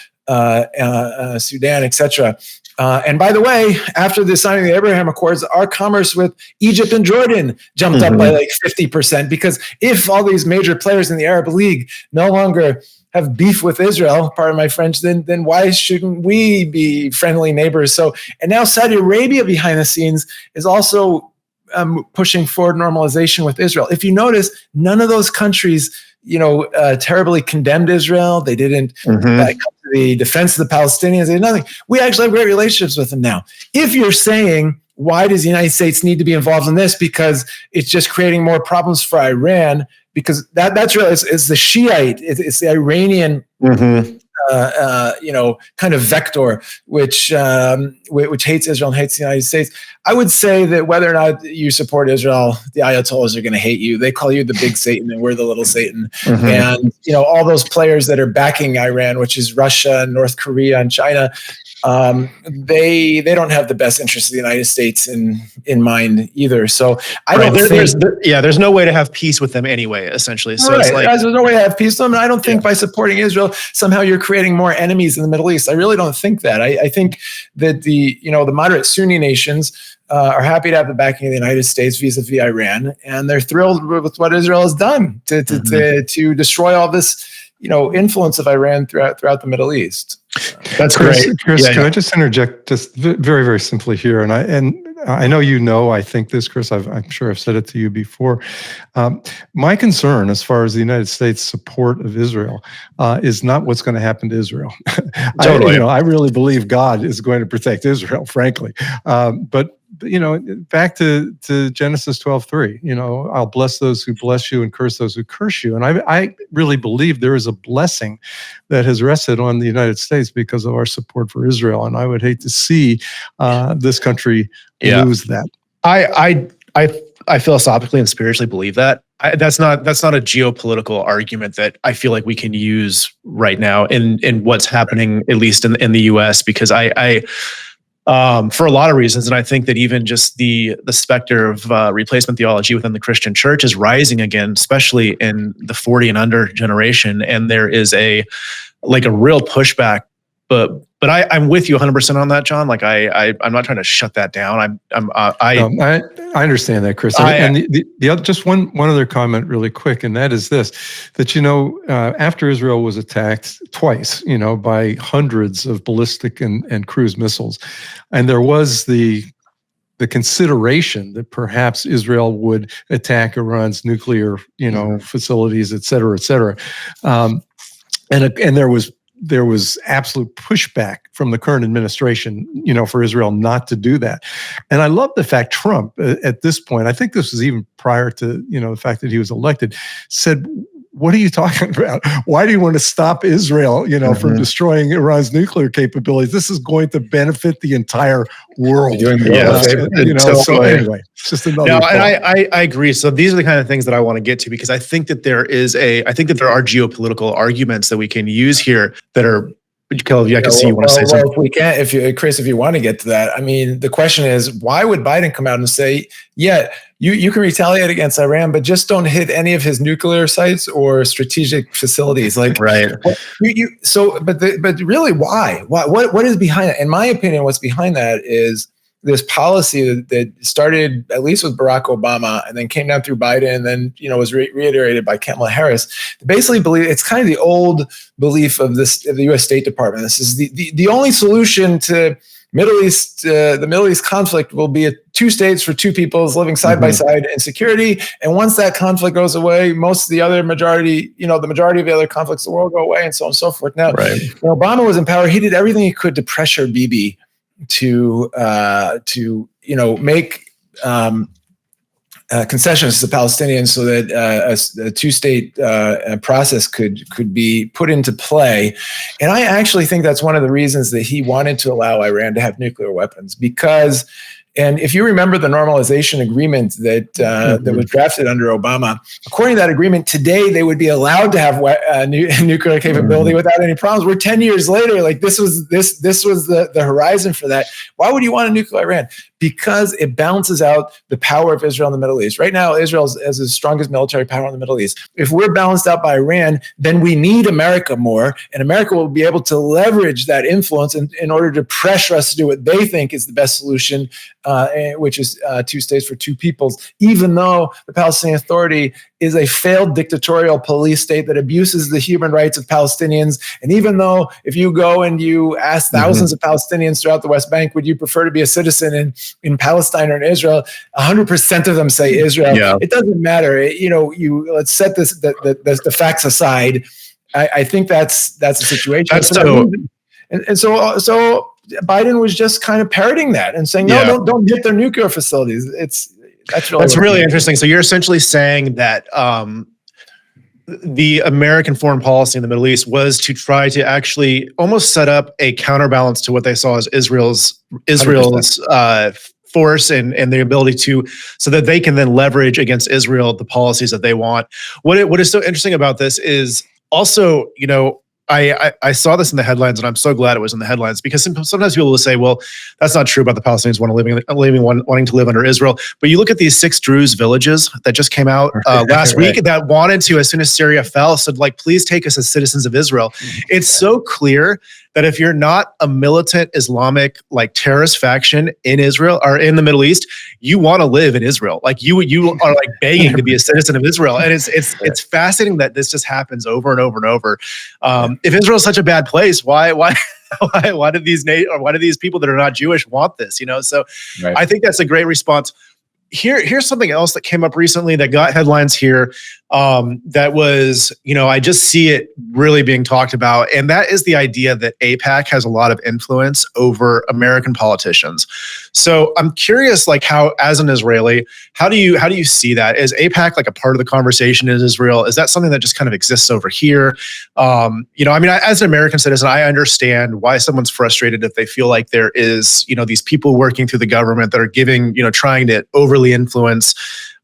Sudan, etc. And by the way, after the signing of the Abraham Accords, our commerce with Egypt and Jordan jumped up by like 50%, because if all these major players in the Arab League no longer have beef with Israel, pardon my French, then why shouldn't we be friendly neighbors? So, and now Saudi Arabia behind the scenes is also pushing forward normalization with Israel. If you notice, none of those countries, terribly condemned Israel. They didn't come to the defense of the Palestinians. They did nothing. We actually have great relationships with them now. If you're saying, why does the United States need to be involved in this? Because it's just creating more problems for Iran. Because that's really it's the Shiite, it's the Iranian, kind of vector which hates Israel and hates the United States. I would say that whether or not you support Israel, the Ayatollahs are going to hate you. They call you the big Satan, and we're the little Satan. And all those players that are backing Iran, which is Russia and North Korea and China. They don't have the best interests of the United States in mind either. So I don't think there's no way to have peace with them anyway, essentially. So it's like there's no way to have peace with them. And I don't think by supporting Israel somehow you're creating more enemies in the Middle East. I really don't think that. I think that the moderate Sunni nations are happy to have the backing of the United States vis-a-vis Iran, and they're thrilled with what Israel has done to destroy all this influence of Iran throughout the Middle East. That's great. Chris, can I just interject just very, very simply here? And I know I think this, Chris, I'm sure I've said it to you before. My concern as far as the United States support of Israel is not what's going to happen to Israel. Totally. I really believe God is going to protect Israel, frankly. But back to Genesis 12:3, I'll bless those who bless you and curse those who curse you. And I really believe there is a blessing that has rested on the United States because of our support for Israel. And I would hate to see this country lose that. I philosophically and spiritually believe that. That's not a geopolitical argument that I feel like we can use right now in what's happening, at least in the U.S., because I for a lot of reasons. And I think that even just the specter of replacement theology within the Christian church is rising again, especially in the 40 and under generation. And there is a real pushback. But I'm with you 100% on that, John. Like I'm not trying to shut that down. I understand that, Chris. And the other, just one other comment, really quick, and that is this: that after Israel was attacked twice, by hundreds of ballistic and cruise missiles, and there was the consideration that perhaps Israel would attack Iran's nuclear, facilities, et cetera, et cetera, and there was absolute pushback from the current administration, for Israel not to do that. And I love the fact Trump, at this point, I think this was even prior to, the fact that he was elected, said, what are you talking about? Why do you want to stop Israel, from destroying Iran's nuclear capabilities? This is going to benefit the entire world. So anyway, it's just another thought. And I agree. So these are the kind of things that I want to get to, because I think that there are geopolitical arguments that we can use here that are. Calev, I can see you want to say something. If we can, Chris, if you want to get to that, I mean, the question is, why would Biden come out and say, you can retaliate against Iran, but just don't hit any of his nuclear sites or strategic facilities? Like, right. But really, why? What is behind it? In my opinion, what's behind that is this policy that started at least with Barack Obama and then came down through Biden and then, was reiterated by Kamala Harris. They basically believe it's kind of the old belief of the U.S. State Department. This is the only solution to the Middle East conflict will be two states for two peoples living side by side in security. And once that conflict goes away, most of the other majority, the majority of the other conflicts in the world go away, and so on and so forth. Now, when Obama was in power, he did everything he could to pressure Bibi to make concessions to the Palestinians so that a two-state process could be put into play. And I actually think that's one of the reasons that he wanted to allow Iran to have nuclear weapons, because, and if you remember the normalization agreement that was drafted under Obama, according to that agreement, today they would be allowed to have nuclear capability without any problems. We're 10 years later. Like this was the horizon for that. Why would you want a nuclear Iran? Because it balances out the power of Israel in the Middle East. Right now, Israel is the strongest military power in the Middle East. If we're balanced out by Iran, then we need America more, and America will be able to leverage that influence in order to pressure us to do what they think is the best solution, which is two states for two peoples, even though the Palestinian Authority is a failed dictatorial police state that abuses the human rights of Palestinians. And even though if you go and you ask thousands of Palestinians throughout the West Bank, would you prefer to be a citizen in Palestine or in Israel, 100% of them say Israel. Yeah. It doesn't matter. Let's set the facts aside. I think that's a situation. That's So Biden was just kind of parroting that and saying, no, don't hit their nuclear facilities. That's really interesting. So you're essentially saying that the American foreign policy in the Middle East was to try to actually almost set up a counterbalance to what they saw as Israel's force and the ability to, so that they can then leverage against Israel the policies that they want. What is so interesting about this is also, I saw this in the headlines, and I'm so glad it was in the headlines, because sometimes people will say, well, that's not true about the Palestinians wanting to live under Israel. But you look at these 6 Druze villages that just came out last week that wanted to, as soon as Syria fell, said, like, please take us as citizens of Israel. It's so clear that if you're not a militant Islamic, like, terrorist faction in Israel or in the Middle East, you want to live in Israel. Like, you are like begging to be a citizen of Israel. And it's fascinating that this just happens over and over and over. If Israel is such a bad place, why do these people that are not Jewish want this? So right. I think that's a great response. Here's something else that came up recently that got headlines here. That was, I just see it really being talked about. And that is the idea that AIPAC has a lot of influence over American politicians. So I'm curious, like, how, as an Israeli, how do you see that? Is AIPAC like a part of the conversation in Israel? Is that something that just kind of exists over here? As an American citizen, I understand why someone's frustrated if they feel like there is, these people working through the government that are giving, trying to overly influence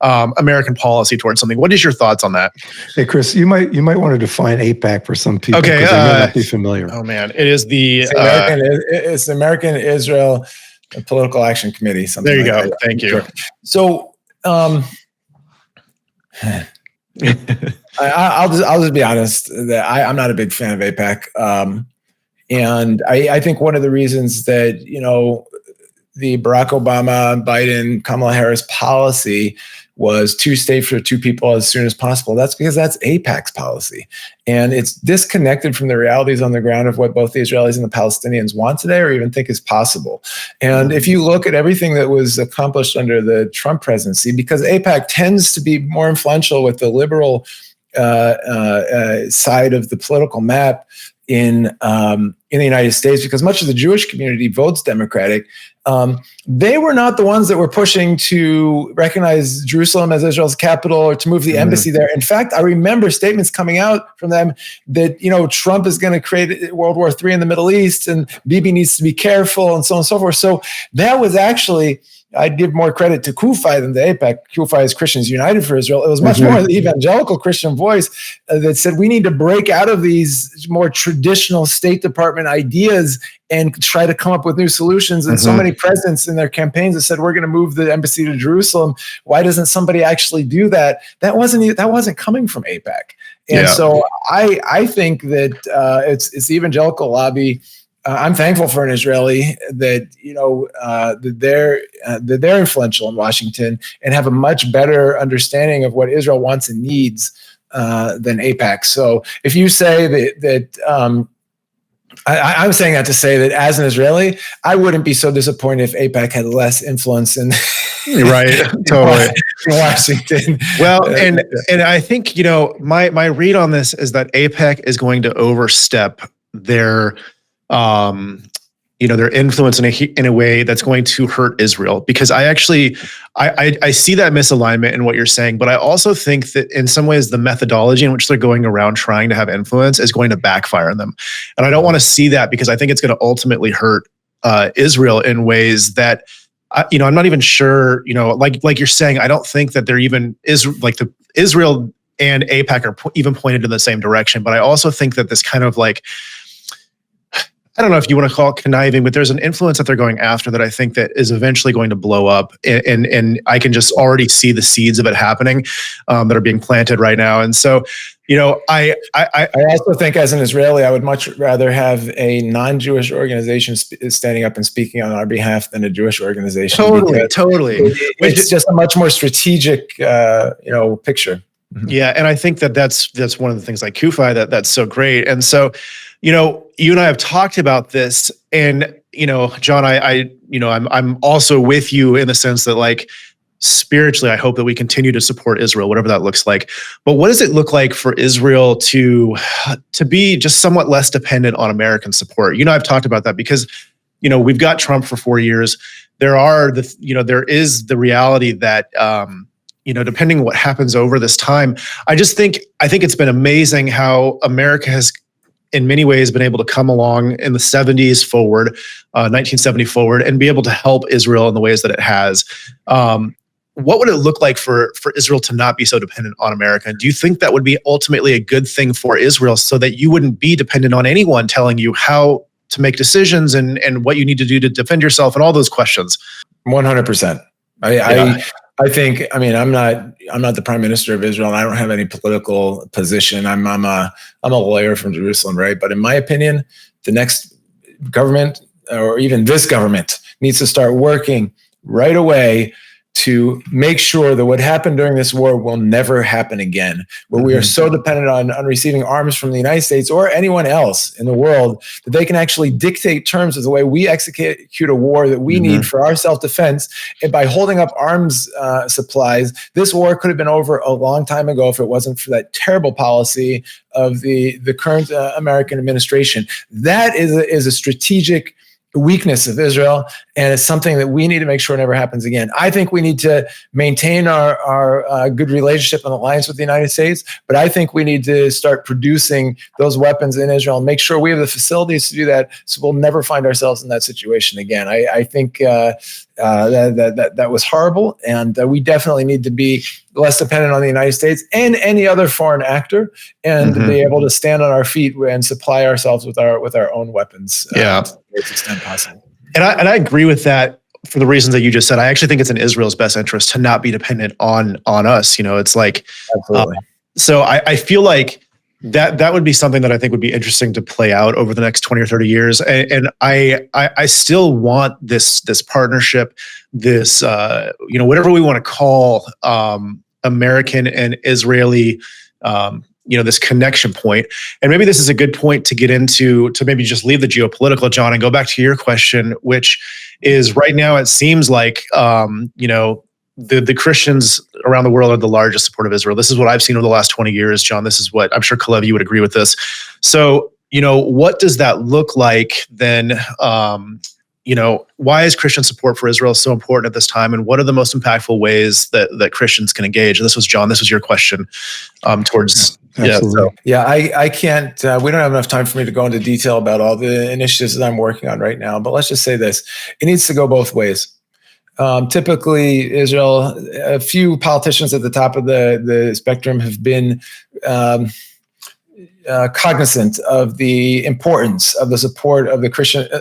American policy towards something. What is your thoughts on that? Hey, Chris, you might want to define AIPAC for some people, okay, because they may not be familiar. Oh man, it is it's the American Israel Political Action Committee. There you go. Thank you. So, I'll just be honest that I'm not a big fan of AIPAC, and I think one of the reasons that the Barack Obama, Biden, Kamala Harris policy was 2 states for 2 people as soon as possible. That's because that's AIPAC's policy. And it's disconnected from the realities on the ground of what both the Israelis and the Palestinians want today or even think is possible. And if you look at everything that was accomplished under the Trump presidency, because AIPAC tends to be more influential with the liberal side of the political map in the United States, because much of the Jewish community votes Democratic, they were not the ones that were pushing to recognize Jerusalem as Israel's capital or to move the embassy there. In fact, I remember statements coming out from them that, Trump is going to create World War III in the Middle East and Bibi needs to be careful and so on and so forth. So that was actually, I'd give more credit to Kuehl than the AIPAC. Kuehl is Christians United for Israel. It was much more the evangelical Christian voice that said we need to break out of these more traditional State Department ideas and try to come up with new solutions. And so many presidents in their campaigns have said, we're going to move the embassy to Jerusalem. Why doesn't somebody actually do that? That wasn't coming from AIPAC. And so I think that it's the evangelical lobby. I'm thankful for an Israeli that that they're influential in Washington and have a much better understanding of what Israel wants and needs than AIPAC. So if you say that I'm saying that to say that as an Israeli, I wouldn't be so disappointed if AIPAC had less influence in totally in Washington. Well, and I think my read on this is that AIPAC is going to overstep their their influence in a way that's going to hurt Israel, because I see that misalignment in what you're saying, but I also think that in some ways the methodology in which they're going around trying to have influence is going to backfire on them. And I don't want to see that, because I think it's going to ultimately hurt Israel in ways that I'm not even sure, like you're saying, I don't think that they're even the Israel and AIPAC are even pointed in the same direction. But I also think that this kind of I don't know if you want to call it conniving, but there's an influence that they're going after that I think that is eventually going to blow up. And I can just already see the seeds of it happening that are being planted right now. And so, I also think as an Israeli, I would much rather have a non-Jewish organization standing up and speaking on our behalf than a Jewish organization. Totally. It's just a much more strategic, picture. Yeah. And I think that's one of the things like Kuehl that's so great. And so, you and I have talked about this, and John, I'm also with you in the sense that spiritually, I hope that we continue to support Israel, whatever that looks like. But what does it look like for Israel to be just somewhat less dependent on American support? I've talked about that because, we've got Trump for 4 years. There is the reality that, depending on what happens over this time, I think it's been amazing how America has, in many ways, been able to come along in the 70s forward, 1970 forward, and be able to help Israel in the ways that it has. What would it look like for Israel to not be so dependent on America? And do you think that would be ultimately a good thing for Israel so that you wouldn't be dependent on anyone telling you how to make decisions and what you need to do to defend yourself and all those questions? 100%. I think, I'm not the prime minister of Israel, and I don't have any political position. I'm a lawyer from Jerusalem, right? But in my opinion, the next government, or even this government, needs to start working right away to make sure that what happened during this war will never happen again, where we are so dependent on receiving arms from the United States or anyone else in the world that they can actually dictate terms of the way we execute a war that we need for our self-defense. And by holding up arms supplies, this war could have been over a long time ago if it wasn't for that terrible policy of the current American administration. That is a strategic weakness of Israel, and it's something that we need to make sure never happens again. I think we need to maintain our good relationship and alliance with the United States, but I think we need to start producing those weapons in Israel and make sure we have the facilities to do that, so we'll never find ourselves in that situation again. I think that was horrible, and we definitely need to be less dependent on the United States and any other foreign actor, and be able to stand on our feet and supply ourselves with our own weapons. To the extent possible. And I agree with that for the reasons that you just said. I actually think it's in Israel's best interest to not be dependent on us. It's like, absolutely. So I feel like that would be something that I think would be interesting to play out over the next 20 or 30 years. And I still want this partnership, this, whatever we want to call American and Israeli, this connection point. And maybe this is a good point to get into, to maybe just leave the geopolitical, John, and go back to your question, which is right now it seems like, the Christians around the world are the largest supporter of Israel. This is what I've seen over the last 20 years, John. This is what I'm sure, Calev, you would agree with this. So, what does that look like then? Why is Christian support for Israel so important at this time? And what are the most impactful ways that Christians can engage? And this was, John, this was your question towards. Absolutely. I can't, we don't have enough time for me to go into detail about all the initiatives that I'm working on right now, but let's just say this. It needs to go both ways. Typically, Israel, a few politicians at the top of the spectrum have been cognizant of the importance of the support of the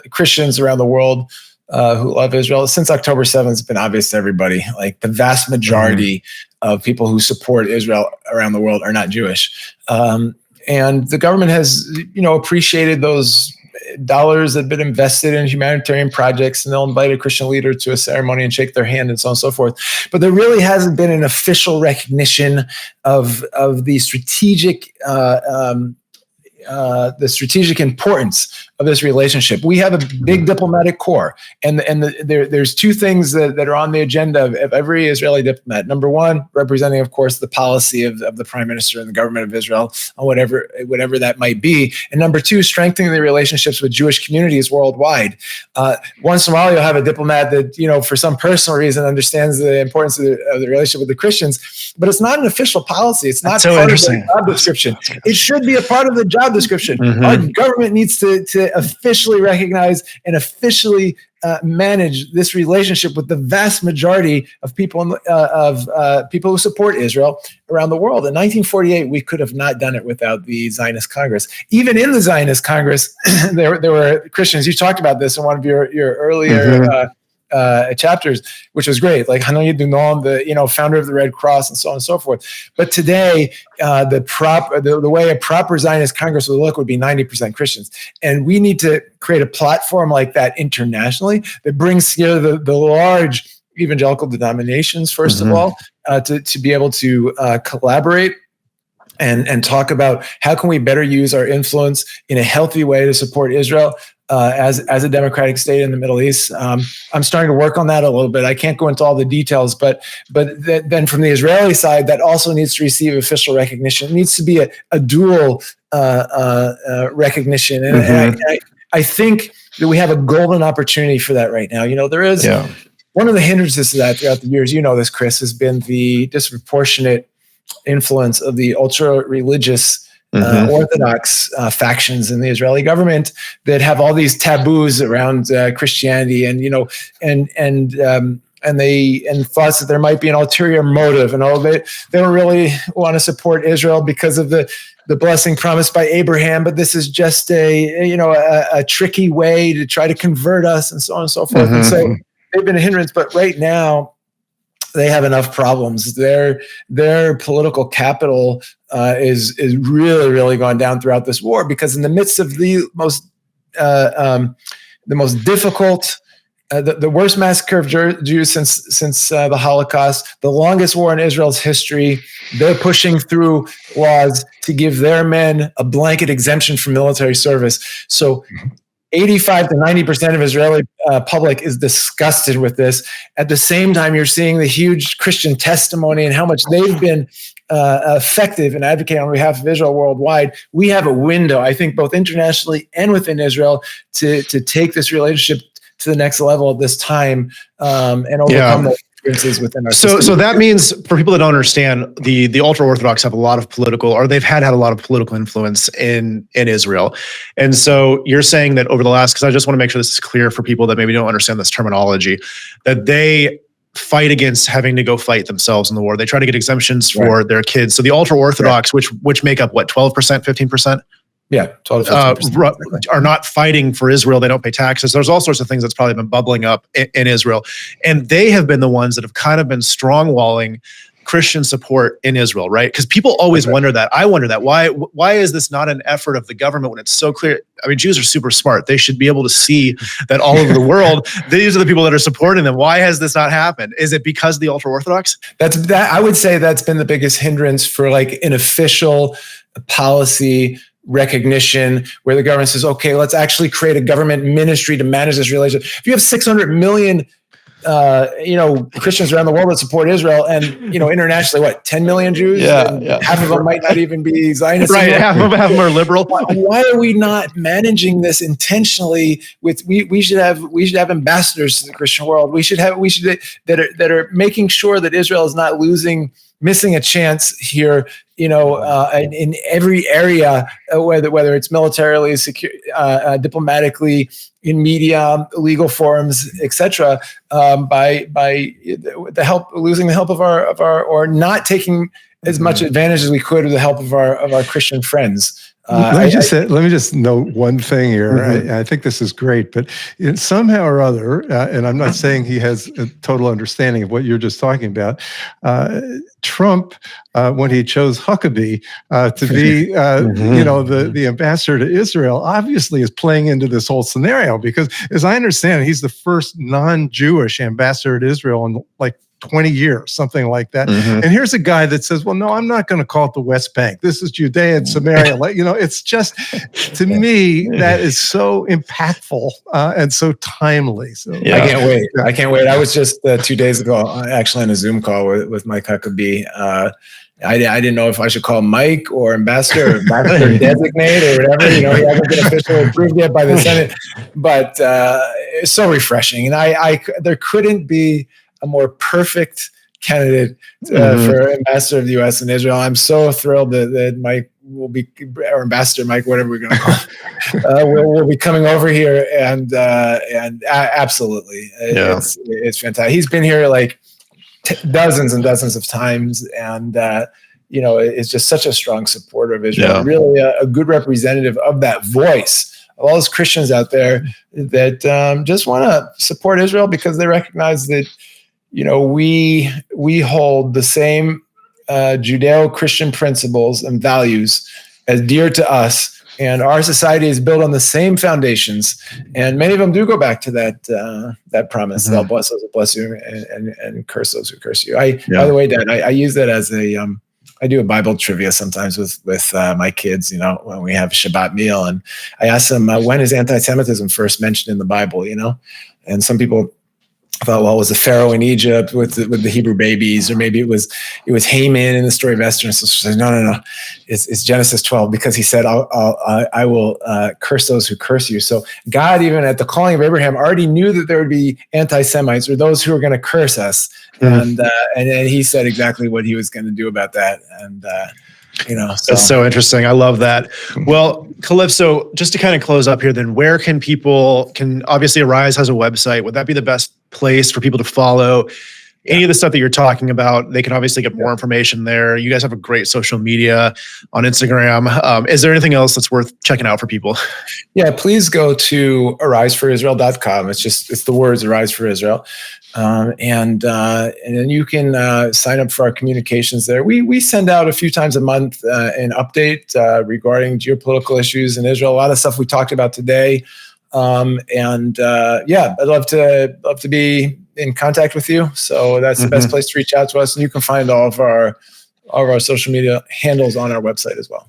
Christians around the world who love Israel. Since October 7th, it's been obvious to everybody, like the vast majority of people who support Israel around the world are not Jewish. And the government has, appreciated those dollars that have been invested in humanitarian projects, and they'll invite a Christian leader to a ceremony and shake their hand and so on and so forth. But there really hasn't been an official recognition of the strategic importance of this relationship. We have a big diplomatic corps, and there's two things that are on the agenda of every Israeli diplomat. Number one, representing, of course, the policy of the prime minister and the government of Israel on whatever that might be. And number two, strengthening the relationships with Jewish communities worldwide. Once in a while, you'll have a diplomat that, for some personal reason, understands the importance of the relationship with the Christians, but it's not an official policy. It's not part of the job description. It should be a part of the job description. Our government needs to officially recognize and officially manage this relationship with the vast majority of people people who support Israel around the world. In 1948, we could have not done it without the Zionist Congress. Even in the Zionist Congress, there were Christians. You talked about this in one of your earlier chapters, which was great, like Hanaya Dunon, the founder of the Red Cross, and so on and so forth. But today, the way a proper Zionist Congress would look would be 90% Christians, and we need to create a platform like that internationally that brings together the large evangelical denominations, first of all, to be able to collaborate and talk about how can we better use our influence in a healthy way to support Israel. as a democratic state in the Middle East. I'm starting to work on that a little bit. I can't go into all the details, but then from the Israeli side, that also needs to receive official recognition. It needs to be a dual recognition, and I think that we have a golden opportunity for that right now. There is one of the hindrances to that throughout the years. This, Chris, has been the disproportionate influence of the ultra-religious Orthodox factions in the Israeli government that have all these taboos around Christianity, and thoughts that there might be an ulterior motive, and they don't really want to support Israel because of the blessing promised by Abraham, but this is just a tricky way to try to convert us, and so on and so forth. And so they've been a hindrance, but right now they have enough problems. Their political capital is really, really gone down throughout this war, because in the midst of the most difficult, the worst massacre of Jews since the Holocaust, the longest war in Israel's history, they're pushing through laws to give their men a blanket exemption from military service. So 85 to 90% of Israeli public is disgusted with this. At the same time, you're seeing the huge Christian testimony and how much they've been effective in advocating on behalf of Israel worldwide. We have a window, I think, both internationally and within Israel, to take this relationship to the next level at this time, and overcome those differences within our system. So that means, for people that don't understand, the ultra-Orthodox have a lot of political, or they've had a lot of political influence in Israel. And so you're saying that over the last, because I just want to make sure this is clear for people that maybe don't understand this terminology, that they fight against having to go fight themselves in the war. They try to get exemptions for their kids. So the ultra-Orthodox, which make up what, 12%, 15%? Yeah, 12%, are not fighting for Israel. They don't pay taxes. There's all sorts of things that's probably been bubbling up in Israel. And they have been the ones that have kind of been strong-walling Christian support in Israel, right? Because people always wonder that. I wonder that. Why is this not an effort of the government when it's so clear? I mean, Jews are super smart. They should be able to see that all over the world, these are the people that are supporting them. Why has this not happened? Is it because of the ultra-Orthodox? I would say that's been the biggest hindrance for like an official policy recognition where the government says, okay, let's actually create a government ministry to manage this relationship. If you have 600 million, Christians around the world that support Israel, and, internationally, 10 million Jews? Half of them might not even be Zionists. Right, half of them are liberal. Why are we not managing this intentionally? We should have ambassadors to the Christian world. We should that are making sure that Israel is not missing a chance here, in every area, whether it's militarily, diplomatically, in media, legal forums, etc., by losing the help of our or not taking as much advantage as we could of the help of our Christian friends. Let me just note one thing here. I think this is great, but somehow or other, and I'm not saying he has a total understanding of what you're just talking about, Trump, when he chose Huckabee to be, the ambassador to Israel, obviously is playing into this whole scenario, because, as I understand it, he's the first non-Jewish ambassador to Israel in 20 years, something like that. And here's a guy that says, well, no, I'm not going to call it the West Bank. This is Judea and Samaria. It's just, to me, that is so impactful and so timely. So I can't wait. I was just 2 days ago actually on a Zoom call with Mike Huckabee. I didn't know if I should call him Mike or ambassador or ambassador designate or whatever. He hasn't been officially approved yet by the Senate, but it's so refreshing. And there couldn't be a more perfect candidate for ambassador of the U.S. in Israel. I'm so thrilled that Mike will be, or Ambassador Mike, whatever we're going to call him, will be coming over here, and absolutely, it's fantastic. He's been here dozens and dozens of times, and is just such a strong supporter of Israel. Really, a good representative of that voice of all those Christians out there that just want to support Israel because they recognize that. We hold the same Judeo-Christian principles and values as dear to us, and our society is built on the same foundations. And many of them do go back to that promise: "They'll bless those who bless you, and curse those who curse you." By the way, Dan, I use that as do a Bible trivia sometimes with my kids, when we have a Shabbat meal, and I ask them, when is anti-Semitism first mentioned in the Bible, and some people thought, well, it was the Pharaoh in Egypt with the Hebrew babies, or maybe it was Haman in the story of Esther. And so she said, no, it's Genesis 12, because he said, I will curse those who curse you. So God, even at the calling of Abraham, already knew that there would be anti-Semites, or those who were going to curse us, and then he said exactly what he was going to do about that, and. That's so interesting. I love that. Well, Calev, so just to kind of close up here, then where can obviously Arise has a website. Would that be the best place for people to follow any of the stuff that you're talking about? They can obviously get more information there. You guys have a great social media on Instagram. Is there anything else that's worth checking out for people? Yeah, please go to ariseforisrael.com. It's the words Arise for Israel. And then you can sign up for our communications there. We send out a few times a month an update regarding geopolitical issues in Israel. A lot of stuff we talked about today. I'd love to be in contact with you. So that's the best place to reach out to us. And you can find all of our social media handles on our website as well.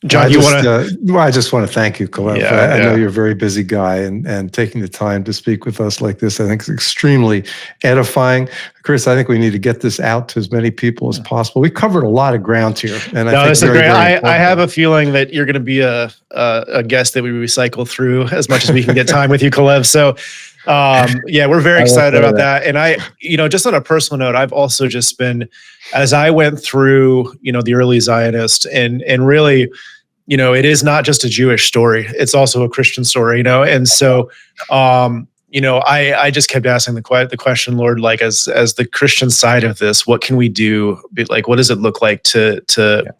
John, I just want to thank you, Calev. I know you're a very busy guy, and taking the time to speak with us like this, I think is extremely edifying. Chris, I think we need to get this out to as many people as possible. We covered a lot of ground here, and I think this is great. I have a feeling that you're going to be a guest that we recycle through as much as we can get time with you, Calev. So, we're very excited about that. And I, just on a personal note, I've also just been, as I went through, the early Zionist and really, it is not just a Jewish story. It's also a Christian story, And so, I just kept asking the question, Lord, like as the Christian side of this, what can we do? Like, what does it look like to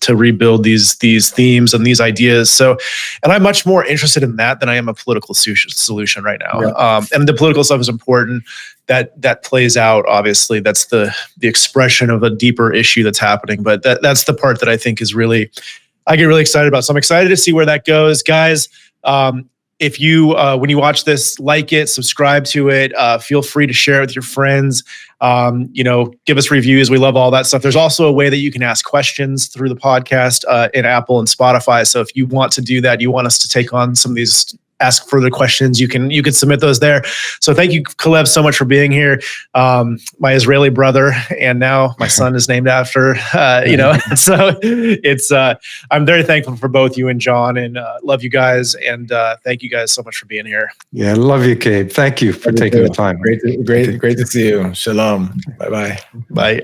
rebuild these themes and these ideas? So, and I'm much more interested in that than I am a political solution right now. Yeah. And the political stuff is important. That plays out, obviously. That's the expression of a deeper issue that's happening. But that's the part that I think is really, I get really excited about. So I'm excited to see where that goes, guys. If you, when you watch this, like it, subscribe to it, feel free to share it with your friends, give us reviews. We love all that stuff. There's also a way that you can ask questions through the podcast in Apple and Spotify. So if you want to do that, you want us to take on some of these, ask further questions, you can submit those there. So thank you, Calev, so much for being here. My Israeli brother, and now my son is named after, so it's, I'm very thankful for both you and John, and love you guys. And thank you guys so much for being here. Yeah, love you, Cabe. Thank you for taking the time. Great to see you. Shalom. Bye-bye. Bye.